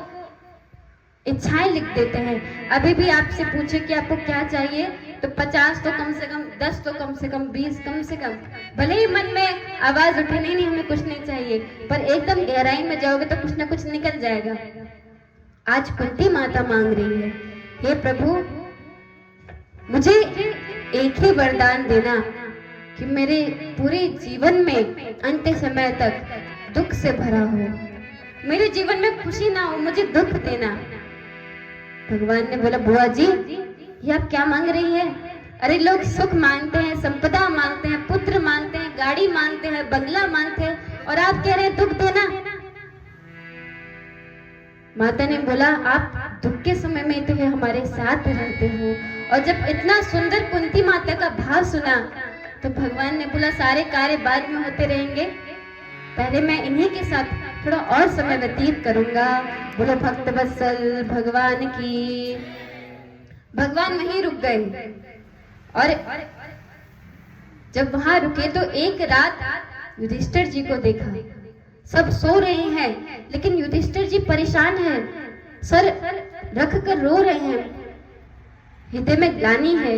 इच्छाएं लिख देते हैं। अभी भी आपसे पूछे कि आपको क्या चाहिए तो 50 तो कम से कम, 10 तो कम से कम, 20 कम से कम, भले ही मन में आवाज उठे नहीं नहीं हमें कुछ नहीं चाहिए, पर एकदम गहराई में जाओगे तो कुछ ना कुछ निकल जाएगा। आज कुंती माता मांग रही है, हे प्रभु मुझे एक ही वरदान देना कि मेरे पूरे जीवन में अंत समय तक दुख से भरा हो, मेरे जीवन में खुशी ना हो, मुझे दुख देना। भगवान ने बोला बुआ जी ये आप क्या मांग रही है? अरे लोग सुख मांगते हैं, संपदा मांगते हैं, पुत्र मांगते हैं, गाड़ी मांगते हैं, बंगला मांगते हैं, और आप कह रहे हैं दुख देना। माता ने बोला आप दुख के समय में तो हमारे साथ रहते हो। और जब इतना सुंदर कुंती माता का भाव सुना तो भगवान ने बोला सारे कार्य बाद में होते रहेंगे, पहले मैं इन्हीं के साथ थोड़ा और समय व्यतीत करूंगा। बोलो भक्त वत्सल भगवान की। भगवान वहीं रुक गए और जब वहां रुके तो एक रात युधिष्ठिर जी को देखा, सब सो रहे हैं लेकिन युधिष्ठिर जी परेशान हैं, सर रख कर रो रहे हैं, हृदय में ग्लानि है।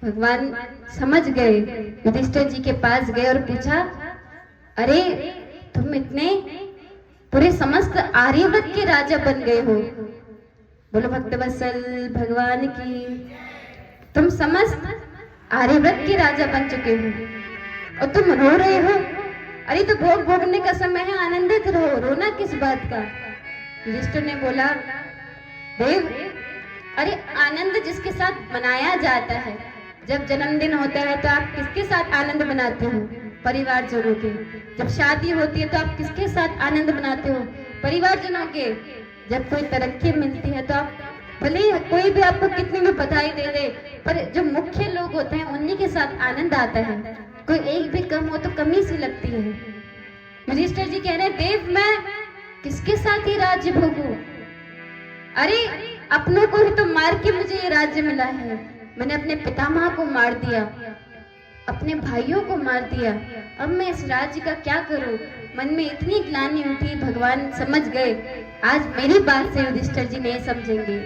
भगवान समझ गए, युधिष्ठिर जी के पास गए और पूछा अरे तुम इतने पूरे समस्त आर्यव्रत के राजा बन गए हो। बोलो भक्तवत्सल भगवान की। तुम समस्त आर्यव्रत के राजा बन चुके हो और तुम रो रहे हो। अरे तो भोग भोगने का समय है, आनंदित रहो, रोना किस बात का? युधिष्ठिर ने बोला देव अरे आनंद जिसके साथ मनाया जाता है, जब जन्मदिन होता है तो आप किसके साथ आनंद मनाते हो? परिवारजनों के। जब शादी होती है तो आप किसके साथ आनंद मनाते हो? परिवारजनों के। जब कोई तरक्की मिलती है तो आप भले कोई भी आपको कितनी भी बधाई दे दे, पर जो मुख्य लोग होते हैं उन्हीं के साथ आनंद आता है। कोई एक भी कम हो तो कमी सी लगती है। युधिष्ठिर जी कह रहे हैं देव मैं किसके साथ ही राज्य भोगूं? अरे अपनों को ही तो मार के मुझे ये राज्य मिला है। मैंने अपने पितामह को मार दिया, अपने भाइयों को मार दिया, अब मैं इस राज्य का क्या करूं? मन में इतनी ग्लानि उठी। भगवान समझ गए आज मेरी बात से युधिष्ठिर जी नहीं समझेंगे,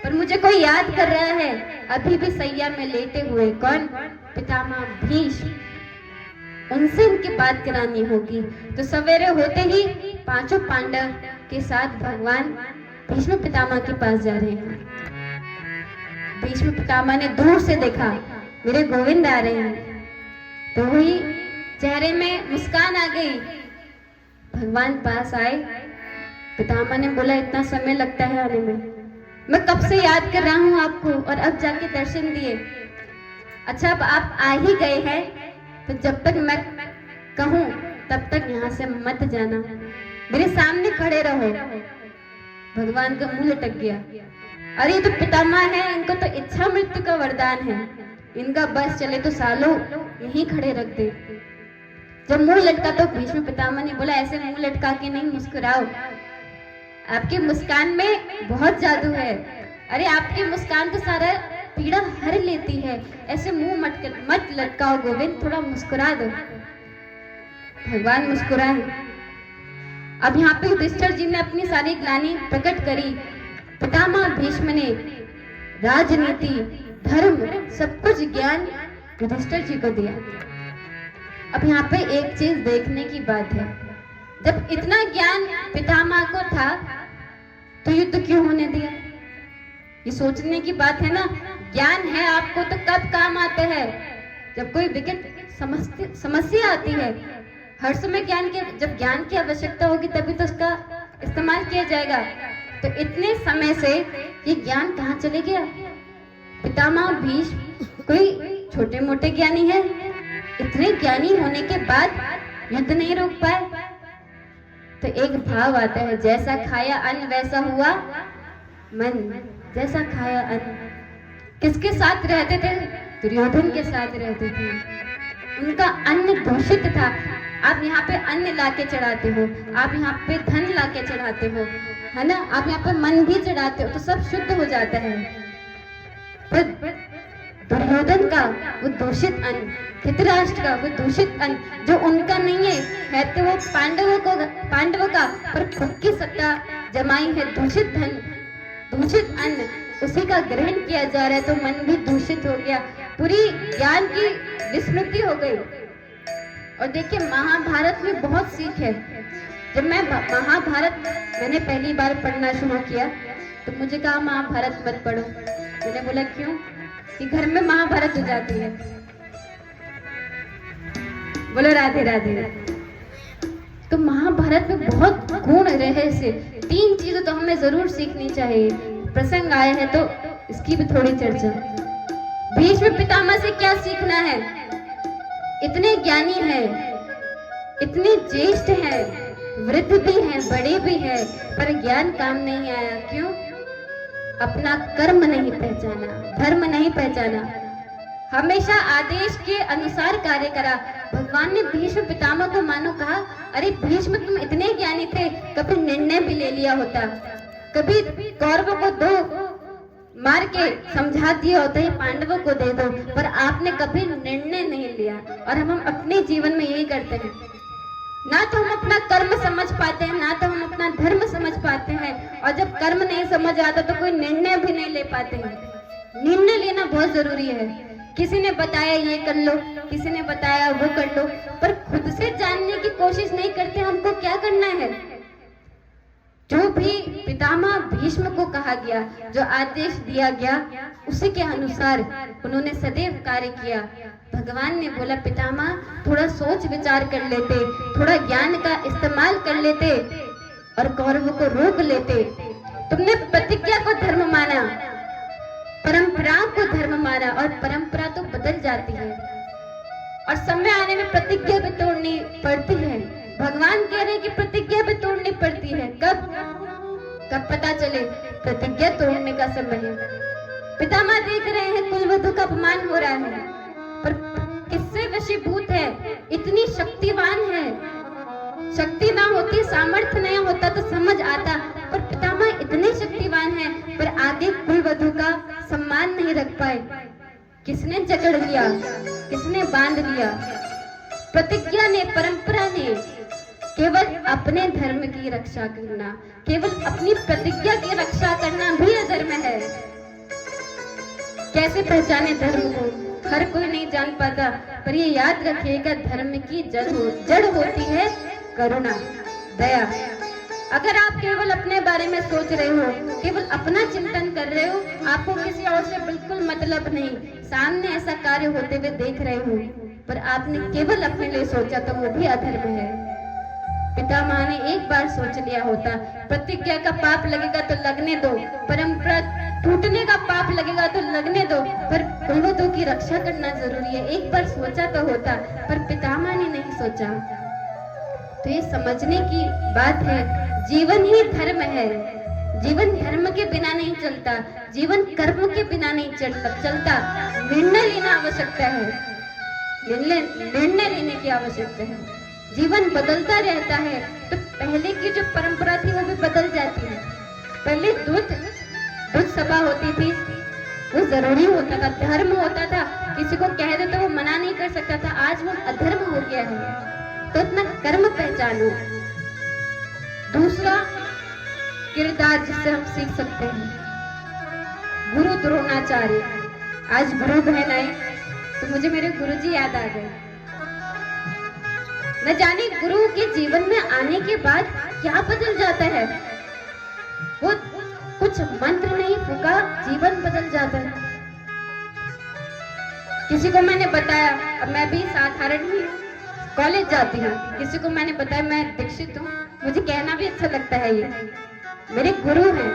पर मुझे कोई याद कर रहा है अभी भी सैया में लेटे हुए। कौन? पितामह भीष्म। उनसे इनकी बात करानी होगी। तो सवेरे होते ही पांचों पांडव के साथ भगवान भीष्म पितामह के पास जा रहे हैं। भीष्म पितामह ने दूर से देखा मेरे गोविंद आ रहे हैं, तो वही चेहरे में मुस्कान आ गई। भगवान पास आए। पितामह ने बोला इतना समय लगता है आने में? मैं कब से याद कर रहा हूँ आपको और अब जाके दर्शन दिए। अच्छा अब आप आ ही गए हैं तो जब तक मैं कहूँ तब तक यहाँ से मत जाना, मेरे सामने खड़े रहो। भगवान का मुंह लटक गया। अरे ये तो पितामह है, इनको तो इच्छा मृत्यु का वरदान है, इनका बस चले तो सालों यहीं खड़े रख दे। जब मुंह लटका तो भीष्म पितामह ने बोला ऐसे मुंह लटका के नहीं मुस्कुराओ, आपकी मुस्कान में बहुत जादू है। अरे आपकी मुस्कान तो सारा पीड़ा हर लेती है, ऐसे मुंह मत लटकाओ गोविंद, थोड़ा मुस्कुरा दो। भगवान मुस्कुराए। अब यहाँ पे युधिष्ठिर जी ने अपनी सारी ग्लानि प्रकट करी। पितामह भीष्म ने राजनीति धर्म सब कुछ ज्ञान युधिष्ठिर जी को दिया। अब यहाँ पे एक चीज देखने की बात है, जब इतना ज्ञान पितामह को था तो युद्ध क्यों होने दिया? ये सोचने की बात है ना। ज्ञान है आपको तो कब काम आता है? जब कोई विकट समस्या आती है। हर समय जब ज्ञान की आवश्यकता होगी तभी तो उसका इस्तेमाल किया जाएगा। तो इतने समय से ये ज्ञान कहाँ चले गया? पितामह भीष्म कोई छोटे मोटे ज्ञानी है? इतने ज्ञानी होने के बाद युद्ध नहीं रोक पाए। तो एक भाव आता है, जैसा खाया अन्न वैसा हुआ मन। जैसा खाया अन्न। किसके साथ रहते थे? दुर्योधन के साथ रहते थे। उनका अन्न दूषित था, आप यहाँ पे अन्न लाके चढ़ाते हो, आप यहाँ पे धन लाके चढ़ाते हो, है ना, आप यहाँ पे मन भी चढ़ाते हो, तो सब शुद्ध हो जाता है। पर दुर्योधन का वो दूषित अन्न, धृतराष्ट्र का वो दूषित अन्न जो उनका नहीं है तो वो पांडवों का, पर खुद की सत्ता जमाई है, दूषित धन, दूषित अन्न, उसी का ग्रहण किया जा रहा है, तो मन भी दूषित हो गया, पूरी ज्ञान की विस्मृति हो गई। और देखिए महाभारत में बहुत सीख है। जब मैं महाभारत मैंने पहली बार पढ़ना शुरू किया तो मुझे कहा महाभारत मत पढ़ो। मैंने बोला क्यों? कि घर में महाभारत हो जाती है। बोलो राधे राधे। तो महाभारत में बहुत गुण रहस्य, 3 चीजें तो हमें जरूर सीखनी चाहिए। प्रसंग आए हैं तो इसकी भी थोड़ी चर्चा। भीष्म पितामह से क्या सीखना है? इतने ज्ञानी हैं, इतने ज्येष्ठ हैं, वृद्ध भी हैं, बड़े भी हैं, पर ज्ञान काम नहीं आया। क्यों? अपना कर्म नहीं पहचाना, धर्म नहीं पहचाना, हमेशा आदेश के अनुसार कार्य करा। भगवान ने भीष्म पितामह को मानो कहा, अरे भीष्म तुम इतने ज्ञानी थे, कभी निर्णय भी ले लिया होता, कभी कौरवों को 2 मार के समझा दिया होता है, पांडवों को दे दो, पर आपने कभी निर्णय नहीं लिया। और हम अपने जीवन में यही करते हैं, ना तो हम अपना कर्म समझ पाते हैं, ना तो हम अपना धर्म समझ पाते हैं, और जब कर्म नहीं समझ आता तो कोई निर्णय भी नहीं ले पाते हैं। निर्णय लेना बहुत जरूरी है। किसी ने बताया ये कर लो, किसी ने बताया वो कर लो, पर खुद से जानने की कोशिश नहीं करते हमको क्या करना है। जो भी पितामह भीष्म को कहा गया, जो आदेश दिया गया, उसी के अनुसार उन्होंने सदैव कार्य किया। भगवान ने बोला पितामह थोड़ा सोच विचार कर लेते, थोड़ा ज्ञान का इस्तेमाल कर लेते और कौरवों को रोक लेते। तुमने प्रतिज्ञा को धर्म माना, परंपरा को धर्म माना, और परंपरा तो बदल जाती है और समय आने में प्रतिज्ञा भी तोड़नी पड़ती है। भगवान कह रहे हैं कि प्रतिज्ञा भी तोड़नी पड़ती है। कब पता चले प्रतिज्ञा तोड़ने का समय है। पितामह देख रहे हैं कुलवधु का अपमान हो रहा है, पर किससे वशीभूत है, इतनी शक्तिवान है। शक्ति ना होती, सामर्थ्य नहीं होता तो समझ आता, पर पितामह इतने शक्तिवान है, पर आगे कुलवधु का सम्मान नहीं रख पाए। किसने जकड़ लिया, किसने बांध लिया? प्रतिज्ञा ने, परंपरा ने। केवल अपने धर्म की रक्षा करना, केवल अपनी प्रतिज्ञा की रक्षा करना भी अधर्म है। कैसे पहचाने धर्म को? हर कोई नहीं जान पाता, पर ये याद रखिएगा धर्म की जड़ होती है करुणा, दया। अगर आप केवल अपने बारे में सोच रहे हो, केवल अपना चिंतन कर रहे हो, आपको किसी और से बिल्कुल मतलब नहीं, सामने ऐसा कार्य होते हुए देख रहे हो, पर आपने केवल अपने लिए सोचा, तो वो भी अधर्म है। पितामह ने एक बार सोच लिया होता, प्रतिज्ञा का पाप लगेगा तो लगने दो, परंपरा टूटने का पाप लगेगा तो लगने दो, पर कुलवधु की रक्षा करना जरूरी है। एक बार सोचा तो होता, पर पितामह ने नहीं सोचा। तो ये समझने की बात है, जीवन ही धर्म है। जीवन धर्म के बिना नहीं चलता, जीवन कर्म के बिना नहीं चलता। निर्णय लेना आवश्यकता है, निर्णय लेने की आवश्यकता है। जीवन बदलता रहता है, तो पहले की जो परंपरा थी वो भी बदल जाती है। पहले दूध सभा होती थी, वो जरूरी होता था, धर्म होता था, किसी को कह दे तो वो मना नहीं कर सकता था। आज वो अधर्म हो गया है, तो अपना कर्म पहचानो। दूसरा किरदार जिससे हम सीख सकते हैं, गुरु द्रोणाचार्य। आज गुरु बहन आए तो मुझे मेरे गुरुजी याद आ गए। न जाने गुरु के जीवन में आने के बाद क्या बदल जाता है। वो कुछ मंत्र नहीं फूका, जीवन बदल जाता है। किसी को मैंने बताया, अब मैं भी साधारण ही कॉलेज जाती हूँ, किसी को मैंने बताया मैं दीक्षित हूँ, मुझे कहना भी अच्छा लगता है। ये मेरे गुरु हैं,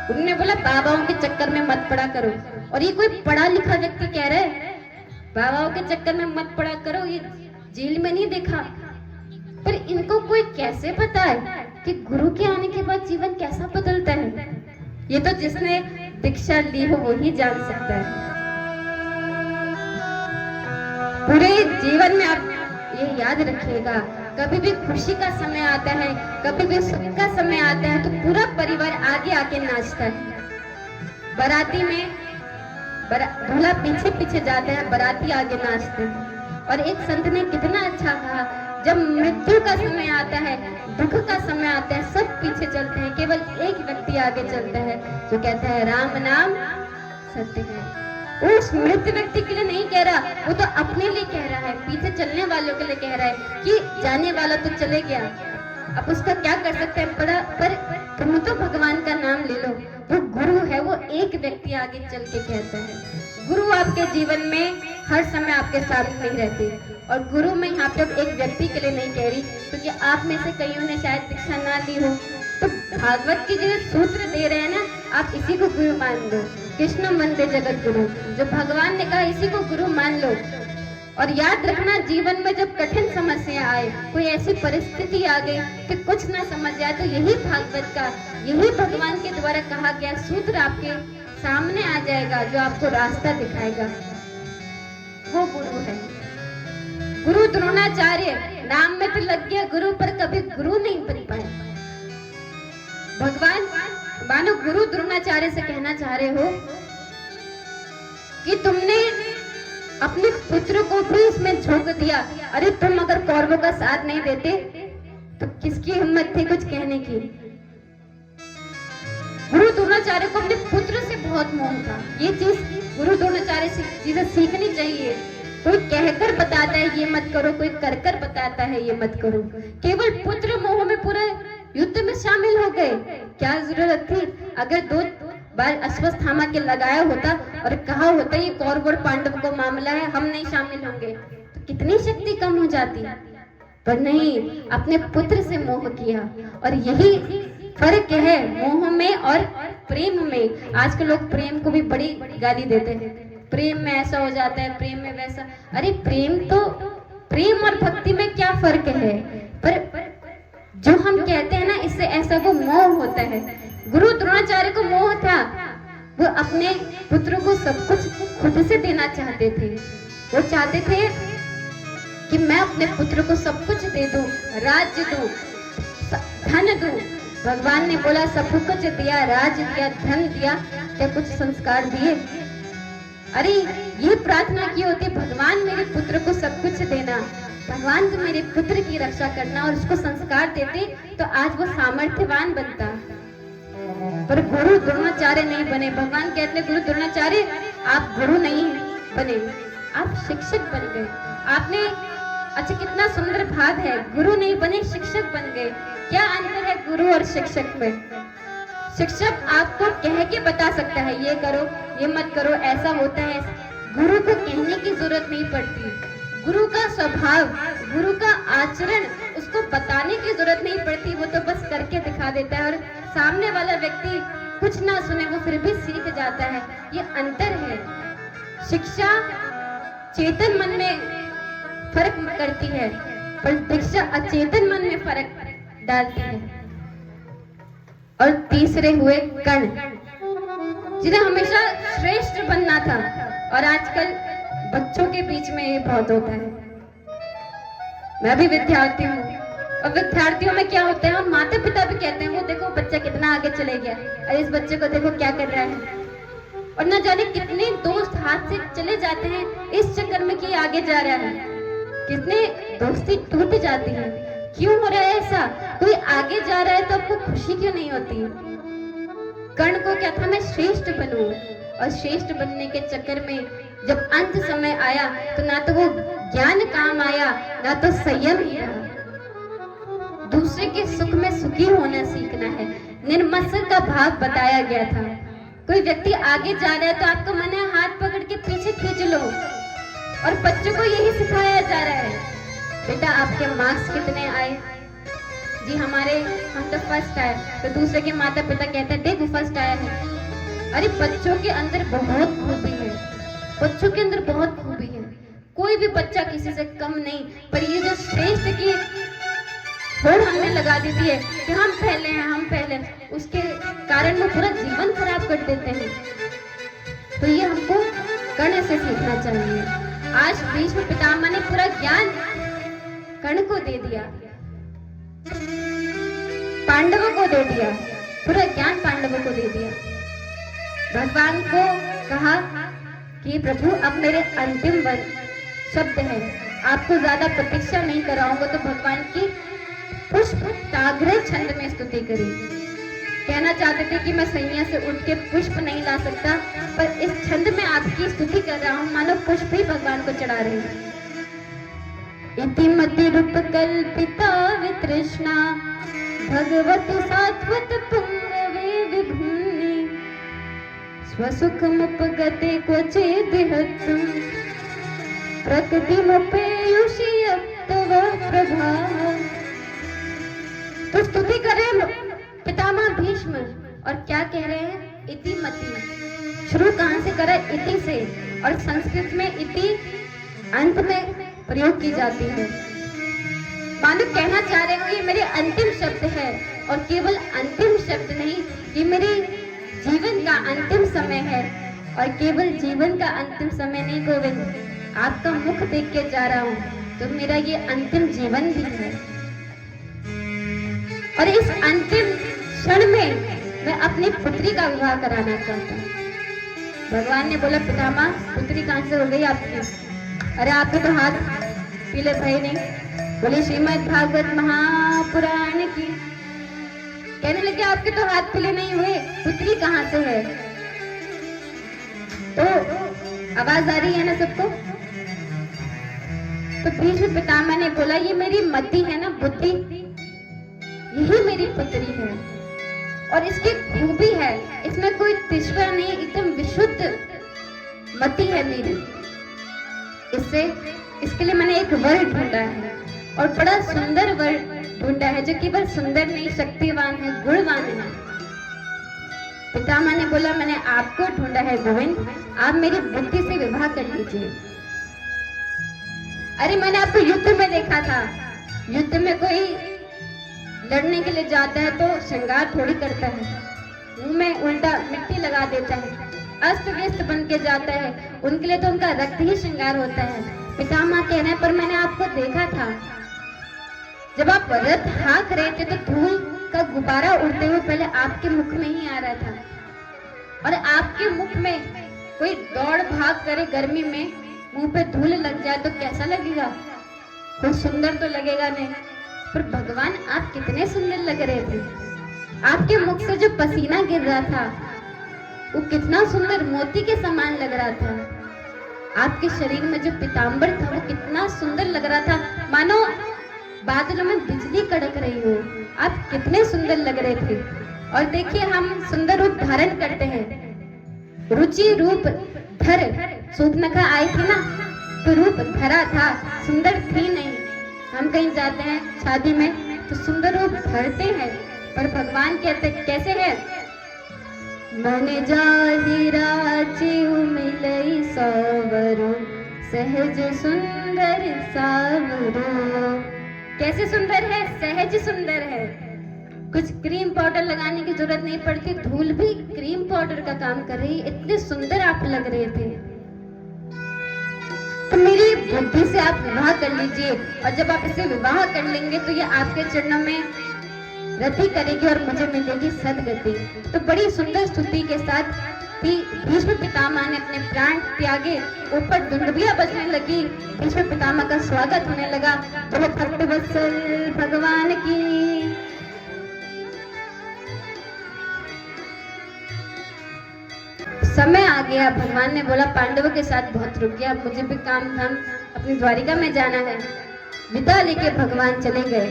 उन्होंने बोला बाबाओं के चक्कर में मत पड़ा करो। और ये कोई पढ़ा लिखा व्यक्ति कह रहा है बाबाओं के चक्कर में मत पड़ा करो, ये जेल में नहीं देखा। पर इनको कोई कैसे पता है कि गुरु के आने के बाद जीवन कैसा बदलता है? ये तो जिसने दीक्षा ली हो वो ही जान सकता है। पूरे जीवन में आप ये याद रखिएगा, कभी भी खुशी का समय आता है, कभी भी सुख का समय आता है तो पूरा परिवार आगे आके नाचता है। बाराती में दूल्हा पीछे पीछे जाते हैं, बाराती आगे नाचते हैं। और एक संत ने कितना अच्छा कहा, जब मृत्यु का समय आता है, दुख का समय आता है, सब पीछे चलते हैं, केवल एक व्यक्ति आगे चलता है जो कहता है राम नाम सत्य है। उस मृत व्यक्ति के लिए नहीं कह रहा, वो तो अपने लिए कह रहा है, पीछे चलने वालों के लिए कह रहा है कि जाने वाला तो चले गया, अब उसका क्या कर सकते हैं, पर तुम तो भगवान का नाम ले लो। वो गुरु है, वो एक व्यक्ति आगे चल के कहता है। गुरु आपके जीवन में हर समय आपके साथ नहीं रहते। और गुरु मैं यहाँ पे एक व्यक्ति के लिए नहीं कह रही, क्योंकि आप में से कईयों ने शायद दीक्षा ना ली हो, तो भागवत के जो सूत्र दे रहे हैं ना, आप इसी को गुरु मान लो। कृष्ण वंदे जगत गुरु, जो भगवान ने कहा इसी को गुरु मान लो। और याद रखना, जीवन में जब कठिन समस्या आए, कोई ऐसी परिस्थिति आ गई कि कुछ ना समझ आए, तो यही भागवत का, यही भगवान के द्वारा कहा गया सूत्र आपके सामने आ जाएगा, जो आपको रास्ता दिखाएगा। वो गुरु है। गुरु द्रोणाचार्य नाम में तो लग गया गुरु, पर कभी गुरु नहीं बन पाए। भगवान मानो गुरु द्रोणाचार्य से कहना चाह रहे हो कि तुमने अपने पुत्र को भी इसमें झोंक दिया। अरे तुम अगर कौरवों का साथ नहीं देते तो किसकी हिम्मत थी कुछ कहने की। गुरु द्रोणाचार्य को अपने पुत्र से बहुत मोह था। ये चीज गुरु द्रोणाचार्य से चीजें सीखनी चाहिए। कोई कहकर बताता है ये मत करो, कोई कर कर बताता है ये मत करो। केवल पुत्र मोह में पूरा युद्ध में शामिल हो गए, क्या जरूरत थी? अगर 2 बार अश्वत्थामा के लगाया होता और कहा होता ये कौरव और पांडव को मामला है, हम नहीं शामिल होंगे, तो कितनी शक्ति कम हो जाती। पर नहीं, अपने पुत्र से मोह किया। और यही फर्क है मोह में और प्रेम में। आज के लोग प्रेम को भी बड़ी गाली देते हैं, प्रेम में ऐसा हो जाता है, प्रेम में वैसा। अरे प्रेम और भक्ति में क्या फर्क है? पर जो हम कहते हैं ना, इससे ऐसा वो मोह होता है। गुरु द्रोणाचार्य को मोह था, वो अपने पुत्र को सब कुछ खुद से देना चाहते थे। वो चाहते थे कि मैं अपने पुत्र को सब कुछ दे दूं, राज्य दूं, धन दूं। भगवान ने बोला सब कुछ दिया, राज्य दिया, धन दिया, क्या कुछ संस्कार दिए? अरे ये प्रार्थना की होती, भगवान मेरे पुत्र को सब कुछ देना, भगवान तो मेरे पुत्र की रक्षा करना, और उसको संस्कार देते तो आज वो सामर्थ्यवान बनता। पर गुरु द्रोणाचार्य नहीं बने। भगवान कहते गुरु द्रोणाचार्य आप गुरु नहीं बने, आप शिक्षक बन गए। आपने अच्छा कितना सुंदर भाव है, गुरु नहीं बने शिक्षक बन गए। क्या अंतर है गुरु और शिक्षक में? शिक्षक आपको कह के बता सकता है ये करो, ये मत करो, ऐसा होता है। गुरु को कहने की जरूरत नहीं पड़ती। गुरु का स्वभाव, गुरु का आचरण, उसको बताने की जरूरत नहीं पड़ती। वो तो बस करके दिखा देता है, और सामने वाला व्यक्ति कुछ ना सुने वो फिर भी सीख जाता है। ये अंतर है। शिक्षा चेतन मन में फर्क करती है, पर दीक्षा अचेतन मन में फर्क डालती है। और तीसरे हुए कर्ण, जिन्हें हमेशा श्रेष्ठ बनना था, और आजकल बच्चों के बीच में ये बहुत होता है। मैं भी विद्यार्थी हूँ, और विद्यार्थियों में क्या होता है, हम माता पिता भी कहते हैं वो देखो बच्चा कितना आगे चले गया, अरे इस बच्चे को देखो क्या कर रहा है। और न जाने कितने दोस्त हाथ से चले जाते हैं इस चक्कर में कि आगे जा रहा है, कितने दोस्ती टूट जाती है। क्यों हो रहा है ऐसा? कोई आगे जा रहा है तो आपको खुशी क्यों नहीं होती? कर्ण को क्या था, मैं श्रेष्ठ बनूं, और श्रेष्ठ बनने के चक्कर में जब अंत समय आया तो ना तो वो ज्ञान काम आया, ना तो संयम ही रहा। दूसरे के सुख में सुखी होना सीखना है, निर्मत्सर का भाव बताया गया था। कोई व्यक्ति आगे जा रहा है तो आपको मन है हाथ पकड़ के पीछे खींच लो, और बच्चों को यही सिखाया जा रहा है, बेटा आपके मार्क्स कितने आए? जी हमारे, हम तो फर्स्ट आए। तो दूसरे के माता पिता कहते हैं देखो फर्स्ट आया है। अरे बच्चों के अंदर बहुत खूबी है, बच्चों के अंदर बहुत खूबी है। कोई भी बच्चा किसी से कम नहीं, पर ये जो श्रेष्ठ की होड़ हमने लगा दी है कि हम पहले हैं, हम पहले, उसके कारण वो पूरा जीवन खराब कर देते हैं। तो ये हमको कर्ण से सीखना चाहिए। आज भीष्म पितामह ने पूरा ज्ञान कर्ण को दे दिया, पांडवों को दे दिया, पूरा ज्ञान पांडवों को दे दिया। भगवान को कहा कि प्रभु अब मेरे अंतिम शब्द है, आपको ज्यादा प्रतीक्षा नहीं कराऊंगा। तो भगवान की पुष्प ताग्रह छंद में स्तुति करी। कहना चाहते थे कि मैं सैया से उठ के पुष्प नहीं ला सकता, पर इस छंद में आपकी स्तुति कर रहा हूँ, मानो पुष्प ही भगवान को चढ़ा रहे हैं। इति मति रूप कल्पिता वितृष्णा भगवती सात्वत पुंगवे विभूनि स्वसुखमुपगते क्वचिदिहत्तुं प्रकृतिमुपेयुषि तव प्रभा। तो स्तुति कर रहे हैं पितामह भीष्म, और क्या कह रहे हैं? इति मति। शुरू कहां से करा? इति से, और संस्कृत में इति अंत में प्रयोग की जाती है। मानो कहना चाह रहे हो ये मेरे अंतिम शब्द है, और केवल अंतिम शब्द नहीं, ये मेरे जीवन का अंतिम समय है। और केवल जीवन का अंतिम समय नहीं गोविंद, आपका मुख देख के जा रहा हूँ, तो मेरा ये अंतिम जीवन भी है। और इस अंतिम क्षण में मैं अपनी पुत्री का विवाह कराना चाहता हूँ। भगवान ने बोला पितामह पुत्री कहां से हो गई आपकी? अरे आपके तो हाथ पीले भय नहीं। बोले श्रीमद् भागवत महापुराण की। कहने लगे आपके तो हाथ पीले नहीं हुए, पुत्री कहां से है? तो आवाज आ रही है ना सबको? तो भीष्म पितामह ने बोला ये मेरी मति है ना, बुद्धि, यही मेरी पुत्री है, और इसकी खूबी है, इसमें कोई तिश्वा नहीं, एकदम विशुद्ध मति है मेरी। इसके लिए मैंने एक वर ढूंढा है, और बड़ा सुंदर वर ढूंढा है, जो केवल सुंदर नहीं शक्तिवान है, गुणवान है। पितामह ने बोला मैंने आपको ढूंढा है गोविंद, आप मेरी बुद्धि से विवाह कर लीजिए। अरे मैंने आपको युद्ध में देखा था, युद्ध में कोई लड़ने के लिए जाता है तो श्रृंगार थोड़ी करता है, मुंह में उल्टा मिट्टी लगा देता है, अस्त व्यस्त बन के जाता है, उनके लिए तो उनका रक्त ही श्रृंगार होता है। पितामह कह रहे हैं पर मैंने आपको देखा था, जब आप रथ हाँक रहे थे तो धूल का गुब्बारा उड़ते हुए पहले आपके मुख में ही आ रहा था, और आपके मुख में कोई दौड़ भाग करे गर्मी में, मुंह पे धूल लग जाए तो कैसा लगेगा? कुछ सुंदर तो लगेगा नहीं। पर भगवान आप कितने सुंदर लग रहे थे, आपके मुख से जो पसीना गिर रहा था वो कितना सुंदर मोती के समान लग रहा था, आपके शरीर में जो पीतांबर था वो कितना सुंदर लग रहा था, मानो बादलों में बिजली कड़क रही हो, आप कितने सुंदर लग रहे थे। और देखिए हम सुंदर रूप धारण करते हैं, रुचि रूप धर, सूर्पनखा आई थी ना तो रूप धरा था, सुंदर थी नहीं। हम कहीं जाते हैं शादी में तो सुंदर रूप धरते हैं, पर भगवान कहते कैसे है? मन जाहि राचिउ मिलई सावरो, सहज सुंदर सावरो। कैसे सुंदर है? सहज सुंदर है, कुछ क्रीम पाउडर लगाने की जरूरत नहीं पड़ती, धूल भी क्रीम पाउडर का काम कर रही है, इतने सुंदर आप लग रहे थे। तो मेरी बुद्धि से आप विवाह कर लीजिए, और जब आप इसे विवाह कर लेंगे तो ये आपके चरणों में रति करेगी और मुझे मिलेगी सदगति। तो बड़ी सुंदर स्तुति के साथ भीष्म पितामह ने अपने प्राण त्यागे, ऊपर डुंडबियां बजने लगी, भीष्म पितामह का स्वागत होने लगा। बोलो भक्तवत्सल भगवान की। समय आ गया, भगवान ने बोला पांडवों के साथ बहुत रुक गया, मुझे भी काम धाम अपनी द्वारिका में जाना है। विदा लेके भगवान चले गए,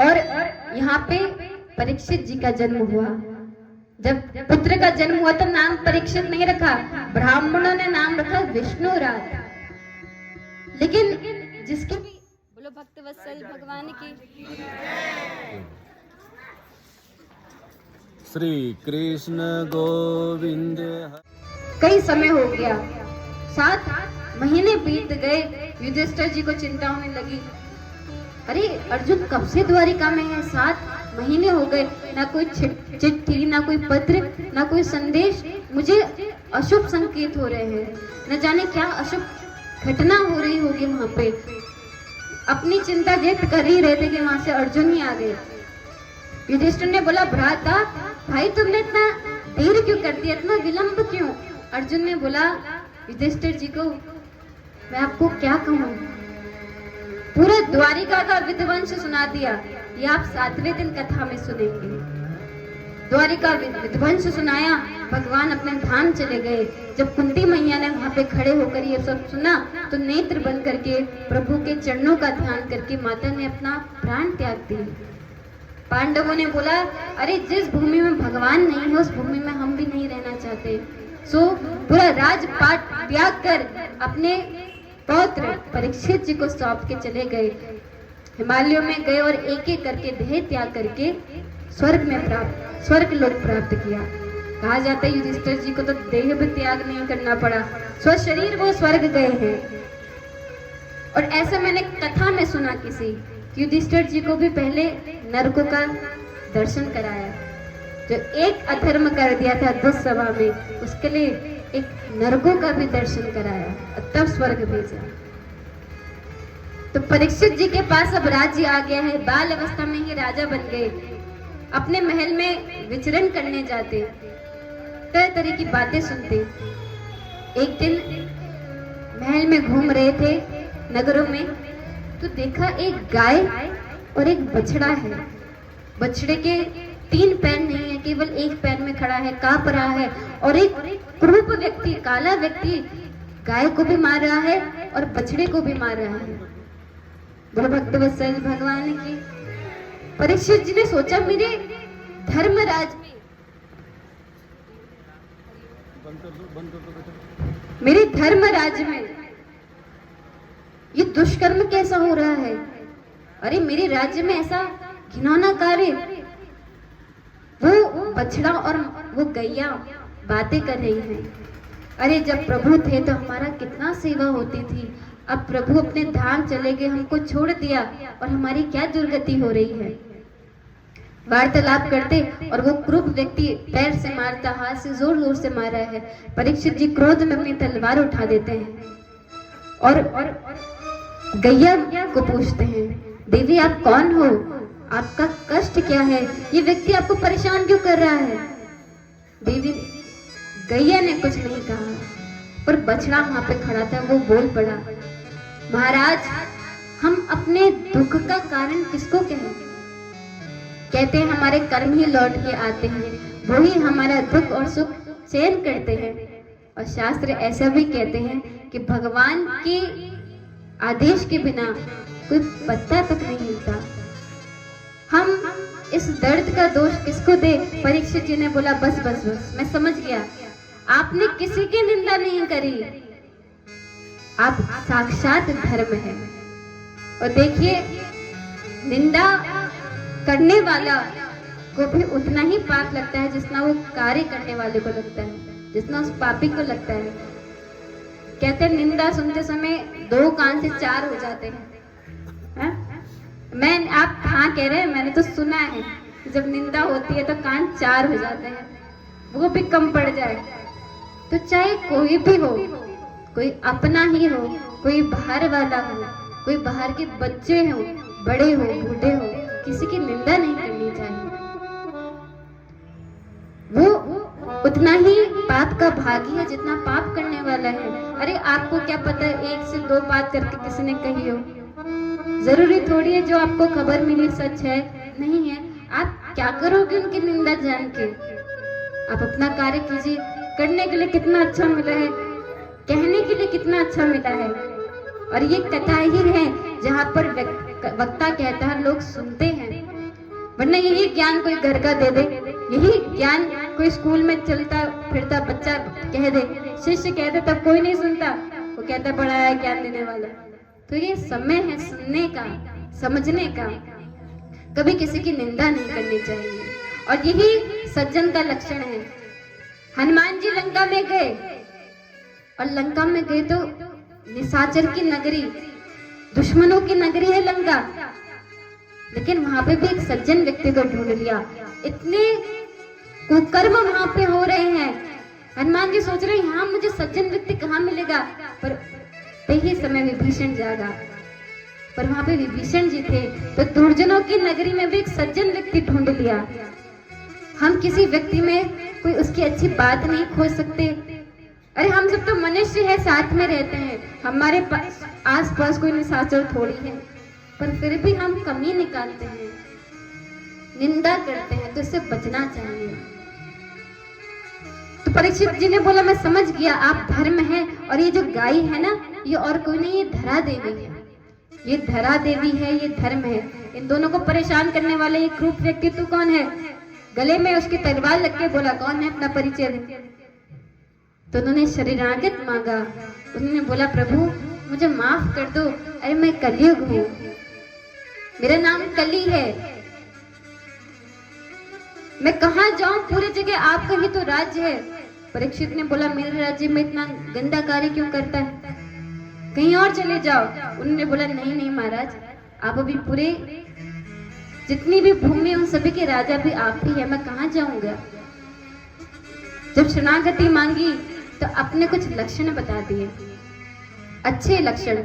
और यहाँ पे परीक्षित जी का जन्म हुआ। जब पुत्र का जन्म हुआ तो नाम परीक्षित नहीं रखा, ब्राह्मणों ने नाम रखा विष्णुराज। लेकिन जिसके भी बोलो भक्तवत्सल भगवान की। श्री कृष्ण गोविंद। कई समय हो गया, 7 महीने बीत गए, युधिष्ठिर जी को चिंता होने लगी, अरे अर्जुन कब से द्वारिका में है? 7 महीने हो गए, ना कोई चिट्ठी, ना कोई पत्र, ना कोई संदेश। मुझे अशुभ संकेत हो रहे हैं, न जाने क्या अशुभ घटना हो रही होगी वहां पे। अपनी चिंता व्यक्त कर ही रहे थे कि वहां से अर्जुन ही आ गए। युधिष्ठिर ने बोला, भ्राता भाई तुमने इतना देर क्यों कर दिया, इतना विलंब क्यों? अर्जुन ने बोला युधिष्ठिर जी को, मैं आपको क्या कहूँ, पूरा द्वारिका का विध्वंस सुना दिया। ये आप 7वें दिन कथा में सुनेंगे। द्वारिका विध्वंस सुनाया, भगवान अपने धाम चले गए। जब कुंती मैया ने वहां पे खड़े होकर ये सब सुना तो नेत्र बंद करके प्रभु के चरणों का ध्यान करके माता ने अपना प्राण त्याग दिए। पांडवों ने बोला, अरे जिस भूमि में भगवान नहीं है उस भूमि में हम भी नहीं रहना चाहते। सो पूरा राजपाट त्याग कर अपने पौत्र परीक्षित जी को सौंप के चले गए। हिमालयों में गए और एक एक करके देह त्याग करके स्वर्ग लोक प्राप्त किया। कहा जाता है युधिष्ठिर जी को तो देह भी त्याग नहीं करना पड़ा, स्वशरीर वो स्वर्ग गए हैं। और ऐसा मैंने कथा में सुना किसी, युधिष्ठिर जी को भी पहले नरकों का दर्शन कराया। जो एक अधर्म कर दिया था दुस्सभा में, उसके लिए एक नरकों का भी दर्शन कराया और तब स्वर्ग भेजा। तो परीक्षित जी के पास अब राज्य आ गया है, बाल अवस्था में ही राजा बन गए। अपने महल में विचरण करने जाते, तरह तरह की बातें सुनते। एक दिन महल में घूम रहे थे नगरों में, तो देखा एक गाय और एक बछड़ा है। बछड़े के 3 पैर नहीं है, केवल एक पैर में खड़ा है, कांप रहा है। और एक क्रूप व्यक्ति, काला व्यक्ति गाय को भी मार रहा है और बछड़े को भी मार रहा है। बोलो भक्तवत्सल भगवान की। परीक्षित जी ने सोचा, मेरे धर्मराज में, मेरे धर्मराज में ये दुष्कर्म कैसा हो रहा है? अरे मेरे राज्य में ऐसा घिनौना कार्य। वो बछड़ा और वो गैया बातें कर रही हैं। अरे जब प्रभु थे तो हमारा कितना सेवा होती थी, अब प्रभु अपने धाम चले गए, हमको छोड़ दिया और हमारी क्या दुर्गति हो रही है। वार्तालाप करते और वो क्रूप व्यक्ति पैर से मारता, हाथ से जोर जोर से मार रहा है। परीक्षित जी क्रोध में अपनी तलवार उठा देते हैं और गैया को पूछते हैं, देवी आप कौन हो, आपका कष्ट क्या है, ये व्यक्ति आपको परेशान क्यों कर रहा है? देवी गैया ने कुछ नहीं कहा, पर बछड़ा वहां पे खड़ा था, वो बोल पड़ा, महाराज हम अपने दुख का कारण किसको कहें? कहते हैं हमारे कर्म ही लौट के आते हैं, वही हमारा दुख और सुख चयन करते हैं। और शास्त्र ऐसा भी कहते हैं कि भगवान के आदेश के बिना कोई पत्ता तक नहीं हिलता। हम इस दर्द का दोष किसको दे? परीक्षित जी ने बोला, बस बस बस मैं समझ गया, आपने किसी की निंदा नहीं करी, आप साक्षात धर्म है। और देखिए, निंदा करने वाला को भी उतना ही पाप लगता है जितना वो कार्य करने वाले को लगता है, जितना उस पापी को लगता है। कहते हैं निंदा सुनते समय 2 कान से 4 हो जाते हैं। मैं आप हाँ कह रहे हैं, मैंने तो सुना है जब निंदा होती है तो कान 4 हो जाते हैं, वो भी कम पड़ जाए। तो चाहे कोई भी हो, कोई अपना ही हो, कोई बाहर वाला हो, कोई बाहर के बच्चे हो, बड़े हो, बूढ़े हो, किसी की निंदा नहीं करनी चाहिए। वो उतना ही पाप का भागी है जितना पाप करने वाला है। अरे आपको क्या पता है 1 से 2 बात करके किसी ने कही हो, जरूरी थोड़ी है जो आपको खबर मिली सच है, नहीं है। आप क्या करोगे उनकी निंदा जान के? आप अपना कार्य कीजिए, करने के लिए कितना अच्छा मिला है, कहने के लिए कितना अच्छा मिला है। और ये कथा ही है जहाँ पर वक्ता कहता है, लोग सुनते हैं। वरना यही ज्ञान कोई घर का दे दे, यही ज्ञान कोई स्कूल में चलता फिरता बच्चा कह दे, शिष्य कह दे, तब कोई नहीं सुनता, वो कहता बड़ा है ज्ञान देने वाला। तो ये समय है सुनने का, समझने का, कभी किसी की निंदा नहीं करनी चाहिए। और यही सज्जन का लक्षण है। हनुमान जी लंका में गए, और लंका में गए तो निशाचर की नगरी, दुश्मनों की नगरी है लंका, लेकिन वहां पे भी एक सज्जन व्यक्ति को ढूंढ लिया। इतने कुकर्म वहां पे हो रहे हैं, हनुमान जी सोच रहे हैं यहाँ मुझे सज्जन व्यक्ति कहाँ मिलेगा, पर यही समय विभीषण जागा। पर वहां पे विभीषण जी थे, तो दुर्जनों की नगरी में भी एक सज्जन व्यक्ति ढूंढ लिया। हम किसी व्यक्ति में कोई उसकी अच्छी बात नहीं खोज सकते। अरे हम सब तो मनुष्य है, साथ में रहते हैं, हमारे पास आस पास कोई निशाचर थोड़ी है, पर फिर भी हम कमी निकालते हैं, निंदा करते हैं, तो इससे बचना चाहिए। तो परीक्षित जी ने बोला मैं समझ गया, आप धर्म है, और ये जो गाय है ना, ये और कोई नहीं, ये धरा देवी है, ये धरा देवी है, ये धर्म है। इन दोनों को परेशान करने वाले ये क्रूर व्यक्तित्व कौन है? गले में उसकी तलवार लग के बोला कौन है, अपना परिचय दे। तो उन्होंने शरीरागत मांगा। उन्होंने बोला प्रभु मुझे माफ कर दो, अरे मैं कलयुग हूँ, मेरा नाम कली है, मैं कहाँ जाऊं, पूरी जगह आपका ही तो राज्य है। परीक्षित ने बोला मेरे राज्य में इतना गंदा कार्य क्यों करता है, कहीं और चले जाओ। उन्होंने बोला नहीं नहीं महाराज, आप अभी पूरे जितनी भी भूमि उन सभी के राजा भी आप ही है, मैं कहाँ जाऊंगा। जब शरणागति मांगी तो अपने कुछ लक्षण बता दिए, अच्छे लक्षण।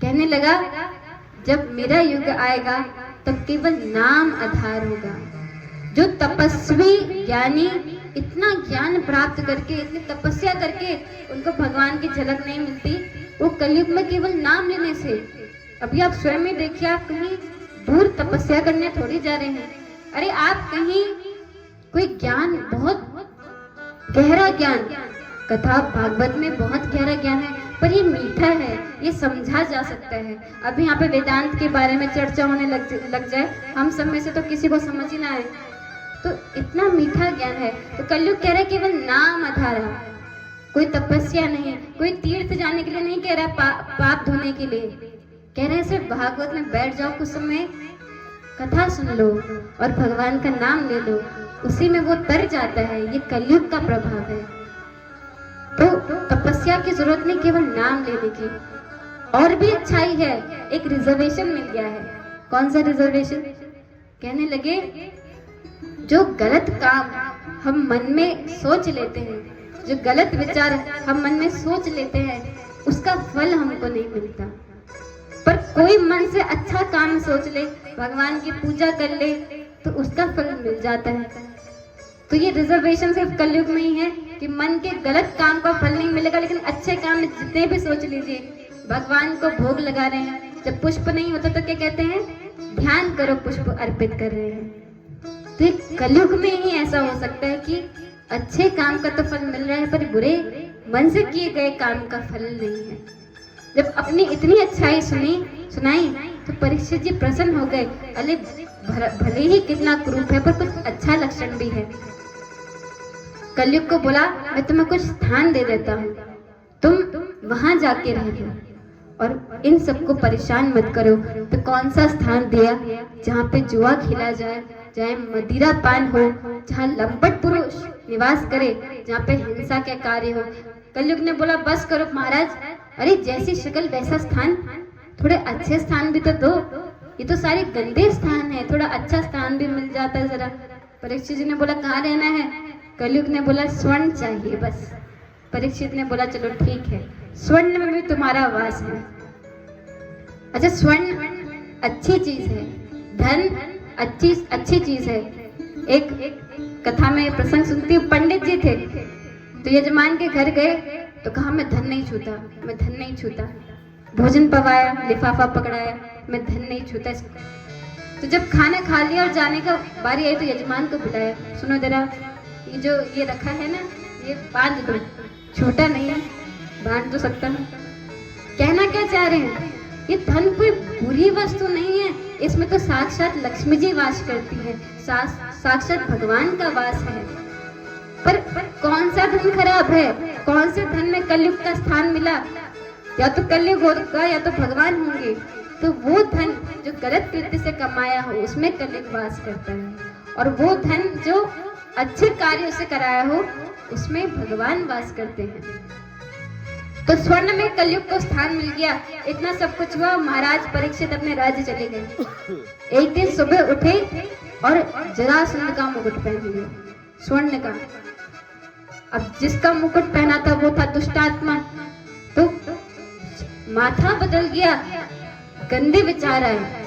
कहने लगा जब मेरा युग आएगा तब केवल नाम आधार होगा। जो तपस्वी ज्ञानी इतना ज्ञान प्राप्त करके, इतनी तपस्या करके उनको भगवान की झलक नहीं मिलती, वो कलयुग में केवल नाम लेने से। अभी आप स्वयं ही देखिए, आप कहीं दूर तपस्या करने थोड़ी जा रहे हैं, अरे आप कहीं कोई ज्ञान, बहुत गहरा ज्ञान, कथा भागवत में बहुत गहरा ज्ञान है, पर ये मीठा है, ये समझा जा सकता है। अभी यहाँ पे वेदांत के बारे में चर्चा होने लग जाए, हम सब में से तो किसी को समझ ही ना आए, तो इतना मीठा ज्ञान है। तो कलयुग कह रहा है केवल नाम आधार है, कोई तपस्या नहीं, कोई तीर्थ जाने के लिए नहीं कह रहा, पाप धोने के लिए कह रहे हैं, सिर्फ भागवत में बैठ जाओ, कुछ समय कथा सुन लो और भगवान का नाम ले लो, उसी में वो तर जाता है। ये कलयुग का प्रभाव है। तो तपस्या की जरूरत नहीं, केवल नाम लेने की। और भी अच्छाई है, एक रिजर्वेशन मिल गया है। कौन सा रिजर्वेशन? कहने लगे जो गलत काम हम मन में सोच लेते हैं, जो गलत विचार हम मन में सोच लेते हैं, उसका फल हमको नहीं मिलता। पर कोई मन से अच्छा काम सोच ले, भगवान की पूजा कर ले, तो उसका फल मिल जाता है। तो ये रिजर्वेशन सिर्फ कलयुग में ही है कि मन के गलत काम का फल नहीं मिलेगा, लेकिन अच्छे काम जितने भी सोच लीजिए। भगवान को भोग लगा रहे हैं, जब पुष्प नहीं होता तो क्या कहते हैं? ध्यान करो, पुष्प अर्पित कर रहे हैं। तो कलयुग में ही ऐसा हो सकता है कि अच्छे काम का तो फल मिल रहा है, पर बुरे मन से किए गए काम का फल नहीं है। जब अपनी इतनी अच्छाई सुनाई तो परीक्षित जी प्रसन्न हो गए। अरे भले ही कितना क्रूप है, पर कुछ अच्छा लक्षण भी है। कलयुग को बोला मैं तुम्हें कुछ स्थान दे देता हूँ, तुम वहां जाके रह लो और इन सबको परेशान मत करो। तो कौन सा स्थान दिया? जहाँ पे जुआ खेला जाए, जहाँ मदिरा पान हो, जहाँ लंपट पुरुष निवास करे, जहाँ पे हिंसा के कार्य हो। कलयुग ने बोला बस करो महाराज, अरे जैसी शक्ल वैसा स्थान, थोड़े अच्छे स्थान भी तो दो, ये तो सारे गंदे स्थान है, थोड़ा अच्छा स्थान भी मिल जाता है जरा। परीक्षित जी ने बोला कहाँ रहना है? कलयुग ने बोला स्वर्ण चाहिए बस। परीक्षित ने बोला चलो ठीक है, स्वर्ण में भी तुम्हारा वास है। अच्छा स्वर्ण अच्छी चीज है, धन अच्छी चीज है। एक कथा में प्रसंग सुनती हूँ, पंडित जी थे तो यजमान के घर गए तो कहा मैं धन नहीं छूता, मैं धन नहीं छूता। भोजन पवाया, लिफाफा पकड़ाया, मैं धन नहीं छूता इसको। तो जब खाना खा लिया और जाने का बारी आई तो यजमान को बुलाया, सुनो जरा ये जो ये रखा है ना, ये बांध दो, छूटा नहीं है, बांध तो सकता हूँ। कहना क्या चाह रहे हैं? ये धन कोई बुरी वस्तु नहीं है, इसमें तो साक्षात लक्ष्मी जी वास करती है, साक्षात भगवान का वास है। पर कौन सा धन खराब है? कौन से धन में कलयुग का स्थान मिला? या तो कलयुग होगा या तो भगवान होंगे। तो वो धन जो गलत कृत्य से कमाया हो उसमें कलयुग वास करता है, और वो धन जो अच्छे कार्यों से कराया हो उसमें भगवान वास करते हैं। तो स्वर्ण में कलयुग को स्थान मिल गया। इतना सब कुछ हुआ, महाराज परीक्षित अपने राज्य चले गए। एक दिन सुबह उठे और जरासंध का मुकुट पहन लिया, स्वर्ण का। अब जिसका मुकुट पहना था वो था दुष्टात्मा, तो माथा बदल गया, गंदे विचार आए।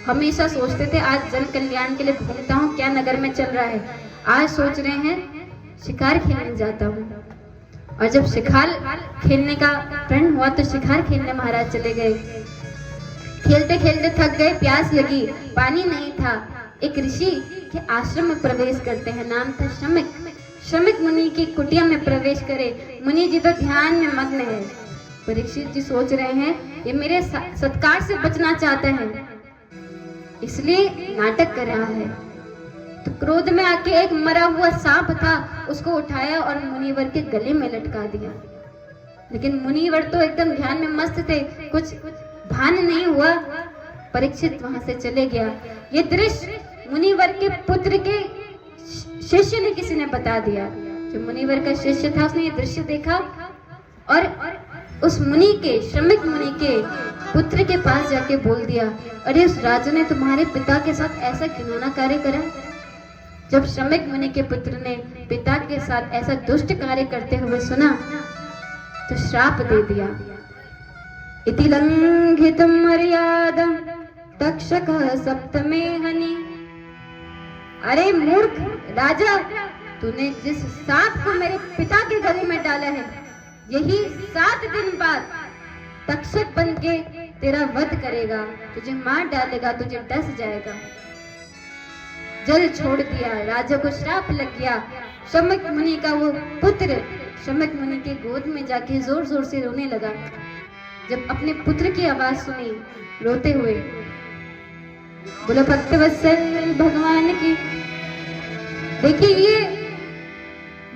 हमेशा सोचते थे आज जन कल्याण के लिए घूमता हूँ, क्या नगर में चल रहा है। आज सोच रहे हैं शिकार खेलने जाता हूँ। और जब शिकार खेलने का प्रण हुआ तो शिकार खेलने महाराज चले गए। खेलते खेलते थक गए, प्यास लगी, पानी नहीं था। एक ऋषि के आश्रम में प्रवेश करते हैं, नाम था श्रमिक। श्रमिक मुनि की कुटिया में प्रवेश करे। मुनि जी तो ध्यान में मग्न है। परीक्षित जी सोच रहे हैं ये मेरे सत्कार से बचना चाहते हैं, इसलिए नाटक कर रहा है। तो क्रोध में आके एक मरा हुआ सांप था, उसको उठाया और मुनिवर के गले में लटका दिया। लेकिन मुनिवर तो एकदम ध्यान में मस्त थे, कुछ भान नहीं हुआ। परीक्षित वहां से चले गया। ये दृश्य मुनिवर के पुत्र के शिष्य ने किसी ने बता दिया। जो मुनिवर का शिष्य था उसने ये दृश्य देखा और उस मुनि के, श्रमिक मुनि के पुत्र के पास जाके बोल दिया, अरे उस राजा ने तुम्हारे पिता के साथ ऐसा घिनौना कार्य करा। जब श्रमिक मुनि के पुत्र ने पिता के साथ ऐसा दुष्ट कार्य करते हुए सुना तो श्राप दे दिया। इति लंघितुम मर्यादम तक्षकः सप्तमे हनि। अरे मूर्ख राजा, तूने जिस सांप को मेरे पिता के गले में डाला है, यही 7 दिन बाद तक्षक बन के तेरा वध करेगा, तुझे मार डालेगा, तुझे डस जाएगा। जल छोड़ दिया, राजा को श्राप लग गया। श्रमिक मुनि का वो पुत्र श्रमिक मुनि के गोद में जाके जोर जोर से रोने लगा। जब अपने पुत्र की आवाज सुनी रोते हुए, बोलो भक्तवत्सल भगवान की। देखिए ये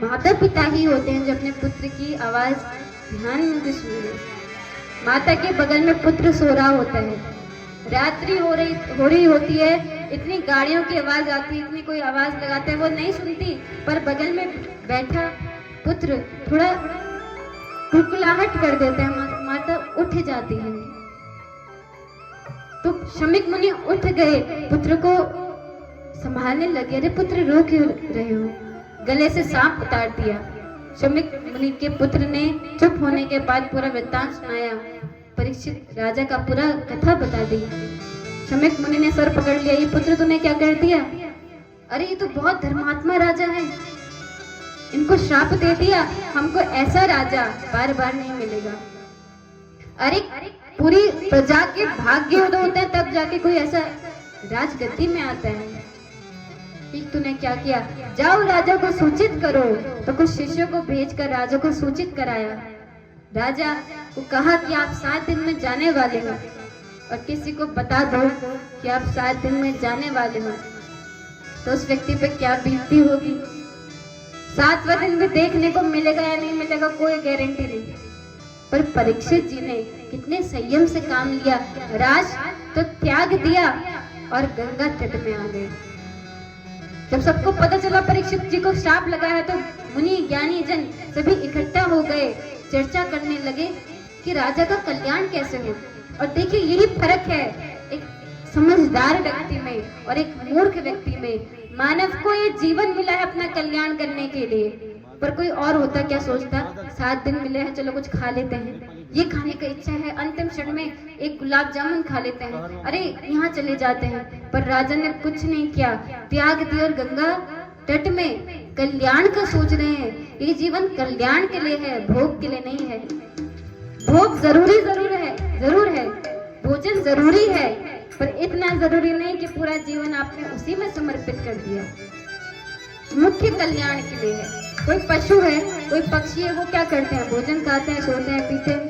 माता पिता ही होते हैं जो अपने पुत्र की आवाज ध्यान में सुने। माता के बगल में पुत्र सो रहा होता है, रात्रि हो रही होती है, इतनी गाड़ियों की आवाज आती है, इतनी कोई आवाज लगाते हैं वो नहीं सुनती, पर बगल में बैठा पुत्र थोड़ा कुलकुलाहट कर देता है, माता उठ जाती है। तो श्रमिक मुनि उठ गए, पुत्र को संभालने लगे। अरे पुत्र रो क्यों रहे हो? गले से सांप उतार दिया। श्रमिक मुनि के पुत्र ने चुप होने के बाद पूरा वृत्तांत सुनाया। परीक्षित राजा का पूरा कथा बता दी। श्रमिक मुनि ने सर पकड़ लिया, ये पुत्र तूने क्या कर दिया? अरे ये तो बहुत धर्मात्मा राजा है, इनको श्राप दे दिया, हमको ऐसा राजा बार बार नहीं मिलेगा। अरे पूरी प्रजा के भाग्य होते हैं तब जाके कोई ऐसा राजगद्दी में आता है। तूने क्या किया? जाओ राजा को सूचित करो। तो कुछ शिष्यों को भेजकर राजा को सूचित कराया। राजा को कहा कि आप 7 दिन में जाने वाले हो और किसी को बता दो कि आप 7 दिन में जाने वाले हो। तो उस व्यक्ति पे क्या बीतती होगी। 7वां दिन भी देखने को मिलेगा या नहीं मिलेगा कोई गारंटी नहीं। पर परीक्षित जी ने कितने संयम से काम लिया। राज तो त्याग दिया और गंगा तट में आ गए। जब सबको पता चला परीक्षित जी को श्राप लगा है तो मुनि ज्ञानी जन सभी इकट्ठा हो गए, चर्चा करने लगे कि राजा का कल्याण कैसे हो। और देखिए यही फर्क है एक समझदार व्यक्ति में और एक मूर्ख व्यक्ति में। मानव को ये जीवन मिला है अपना कल्याण करने के लिए, पर कोई और होता क्या सोचता, 7 दिन मिले हैं चलो कुछ खा लेते हैं, ये खाने का इच्छा है, अंतिम क्षण में एक गुलाब जामुन खा लेते हैं, अरे यहाँ चले जाते हैं। पर राजा ने कुछ नहीं किया, त्याग दिया और गंगा तट में कल्याण का सोच रहे हैं। ये जीवन कल्याण के लिए है, भोग के लिए नहीं है। भोग जरूर है, भोजन जरूरी है, पर इतना जरूरी नहीं कि पूरा जीवन आपने उसी में समर्पित कर दिया। मुख्य कल्याण के लिए है। कोई पशु है, कोई पक्षी है, वो क्या करते हैं? भोजन खाते हैं, सोते हैं, पीते हैं,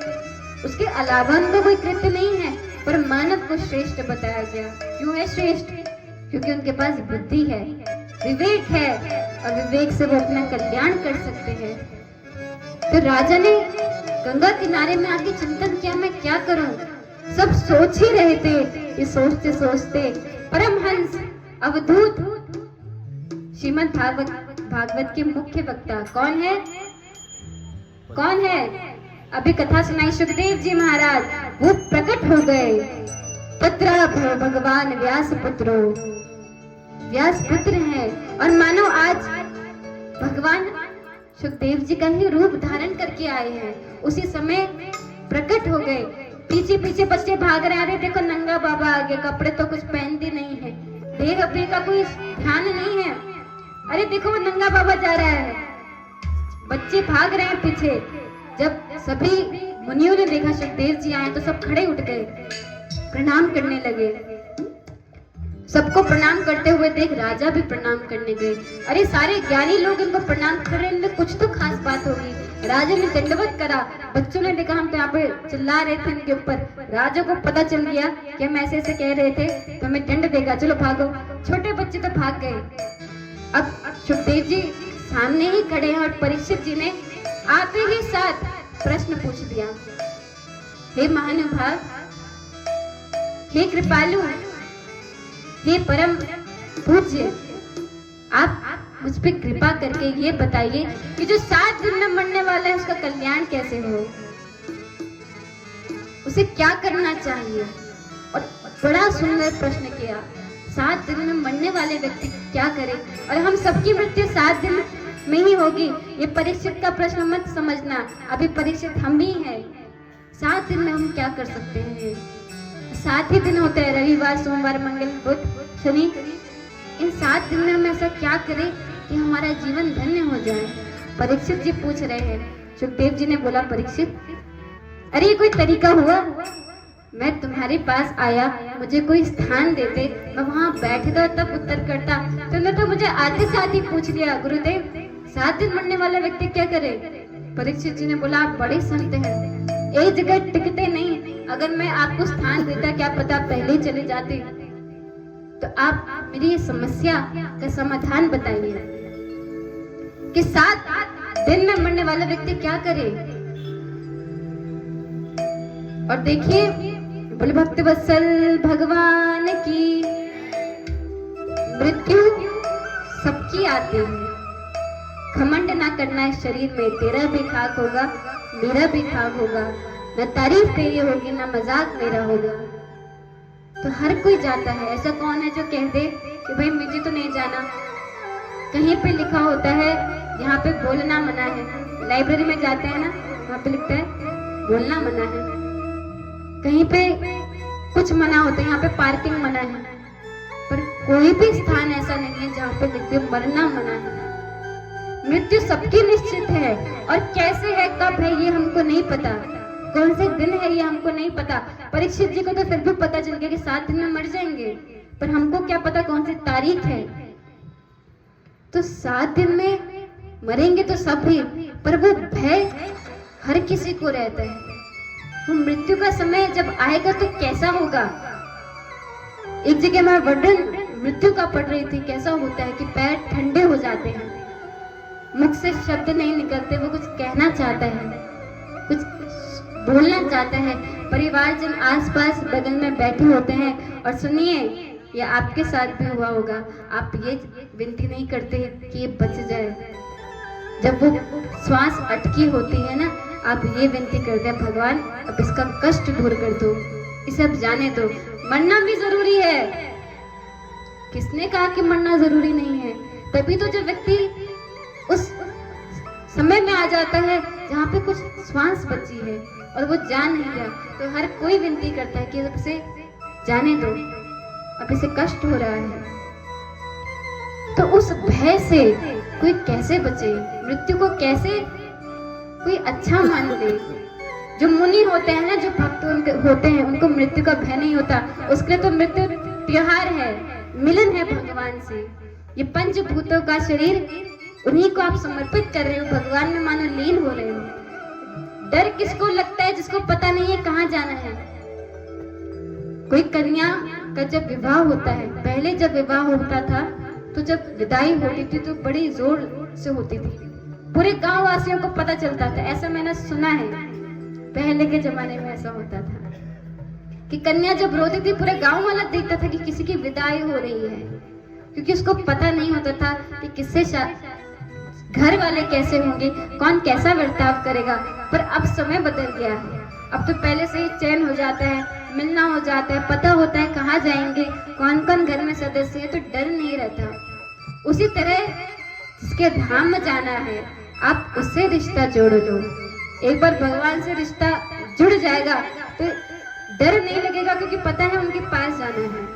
उसके अलावा उनका कोई कृत्य नहीं है। पर मानव को श्रेष्ठ बताया गया। क्यों है श्रेष्ठ? क्योंकि उनके पास बुद्धि है, विवेक है, और विवेक से वो अपना कल्याण कर सकते हैं। तो राजा ने गंगा किनारे में आके चिंतन किया, मैं क्या करूं? सब सोच ही रहे थे। ये सोचते सोचते परमहंस अवधूत श्रीमद् भागवत के मुख्य वक्ता कौन है? अभी कथा सुनाई सुखदेव जी महाराज, वो प्रकट हो गए। पुत्र भगवान व्यास पुत्र हैं और मानो आज भगवान सुखदेव जी का ही रूप धारण करके आए हैं। उसी समय प्रकट हो गए। पीछे पीछे पीछे बच्चे भाग रहे हैं, अरे देखो नंगा बाबा आ गया, कपड़े तो कुछ पहनते नहीं है, देह अभी का कोई ध्यान नहीं है, अरे देखो वो नंगा बाबा जा रहा है, बच्चे भाग रहे हैं पीछे। जब सभी मुनियों ने देखा सुखदेव जी आए तो सब खड़े उठ गए, प्रणाम करने लगे। सबको प्रणाम करते हुए देख राजा भी प्रणाम करने गए। अरे सारे ज्ञानी लोग इनको प्रणाम कर रहे हैं, इनमें कुछ तो खास बात होगी। राजा ने दंडवत करा, बच्चों ने देखा हम तो यहाँ पे चिल्ला रहे थे इनके ऊपर, राजा को पता चल गया कि हम ऐसे ऐसे कह रहे थे तो हमें दंड देगा, चलो भागो। छोटे बच्चे तो भाग गए। अब सुखदेव जी सामने ही खड़े हैं और परीक्षित जी ने आते ही साथ प्रश्न पूछ दिया, हे महानुभाव, हे कृपालु, हे परम पूज्य, आप मुझ पे कृपा करके ये बताइए कि जो 7 दिन में मरने वाला है उसका कल्याण कैसे हो, उसे क्या करना चाहिए। और बड़ा सुंदर प्रश्न किया, 7 दिन में मरने वाले व्यक्ति क्या करे, और हम सबकी मृत्यु 7 दिन में ही होगी। ये परीक्षित का प्रश्न मत समझना, अभी परीक्षित हम ही हैं। 7 दिन में हम क्या कर सकते हैं, 7 ही दिन होते हैं, रविवार सोमवार मंगल बुध शनि, इन 7 दिन में हम ऐसा क्या करें कि हमारा जीवन धन्य हो जाए। परीक्षित जी पूछ रहे हैं। सुखदेव जी ने बोला, परीक्षित अरे ये कोई तरीका हुआ, मैं तुम्हारे पास आया, मुझे कोई स्थान देते, मैं वहां बैठता तब उत्तर करता, तुमने तो मुझे आते साथ ही पूछ लिया। गुरुदेव 7 दिन मरने वाला व्यक्ति क्या करे। परीक्षित जी ने बोला, आप बड़े संत हैं, एक जगह टिकते नहीं, अगर मैं आपको स्थान देता क्या पता पहले ही चले जाते। तो आप मेरी समस्या का समाधान बताइए कि 7 दिन में मरने वाला व्यक्ति क्या करे। और देखिए, बोले भक्त वत्सल भगवान की, मृत्यु सबकी आती है, घमंड ना करना है शरीर में, तेरा भी खाक होगा मेरा भी खाक होगा, न तारीफ तेरी होगी ना मजाक मेरा होगा। तो हर कोई जाता है, ऐसा कौन है जो कह दे कि भाई मुझे तो नहीं जाना। कहीं पे लिखा होता है यहाँ पे बोलना मना है, लाइब्रेरी में जाते हैं ना वहाँ पे लिखता है बोलना मना है, कहीं पे कुछ मना होता है, यहाँ पे पार्किंग मना है, पर कोई भी स्थान ऐसा नहीं है जहाँ पे लिखते मरना मना है। मृत्यु सबकी निश्चित है, और कैसे है कब है ये हमको नहीं पता, कौन से दिन है ये हमको नहीं पता। परीक्षित जी को तो फिर भी पता चल गया कि 7 दिन में मर जाएंगे, पर हमको क्या पता कौन सी तारीख है। तो 7 दिन में मरेंगे तो सब ही, पर वो भय हर किसी को रहता है। वो मृत्यु का समय जब आएगा तो कैसा होगा। एक जगह मैं वर्णन मृत्यु का पढ़ रही थी, कैसा होता है कि पैर ठंडे हो जाते हैं, मुख से शब्द नहीं निकलते, वो कुछ कहना चाहता है, कुछ बोलना चाहता है, परिवारजन आसपास बगल में बैठे होते हैं। और सुनिए, ये आपके साथ भी हुआ होगा, आप ये विनती नहीं करते कि ये बच जाए। जब वो श्वास अटकी होती है ना, आप ये विनती करते हैं, भगवान अब इसका कष्ट दूर कर दो, इसे अब जाने दो। मरना भी जरूरी है, किसने कहा कि मरना जरूरी नहीं है। तभी तो जब व्यक्ति उस समय में आ जाता है जहाँ पे कुछ श्वास बची है और वो जान नहीं गया, तो हर कोई विनती करता है कि अब इसे जाने दो, अब इसे कष्ट हो रहा है। तो उस भय से कोई कैसे बचे, मृत्यु को कैसे कोई अच्छा मान ले। जो मुनि होते हैं ना, जो भक्त होते हैं, उनको मृत्यु का भय नहीं होता, उसके लिए तो मृत्यु त्योहार है, मिलन है भगवान से। ये पंचभूतों का शरीर, उन्हीं को आप समर्पित कर रहे हो, भगवान में मानो लीन हो रहे हो। डर किसको लगता है जिसको पता नहीं है कहाँ जाना है। कोई कन्या का जब विवाह होता है, पहले जब विवाह होता था तो जब विदाई होती थी तो बड़ी जोर से होती थी, पूरे गांव वासियों को पता चलता था। ऐसा मैंने सुना है, पहले के जमाने में ऐसा होता था कि कन्या जब रोती थी पूरे गांव वाला देखता था कि किसी की विदाई हो रही है, क्योंकि उसको पता नहीं होता था कि किससे घर वाले कैसे होंगे, कौन कैसा बर्ताव करेगा। पर अब समय बदल गया है, अब तो पहले से ही चयन हो जाता है, मिलना हो जाता है, पता होता है कहाँ जाएंगे, कौन कौन घर में सदस्य है, तो डर नहीं रहता। उसी तरह जिसके धाम में जाना है, आप उससे रिश्ता जोड़ लो। एक बार भगवान से रिश्ता जुड़ जाएगा तो डर नहीं लगेगा क्योंकि पता है उनके पास जाना है।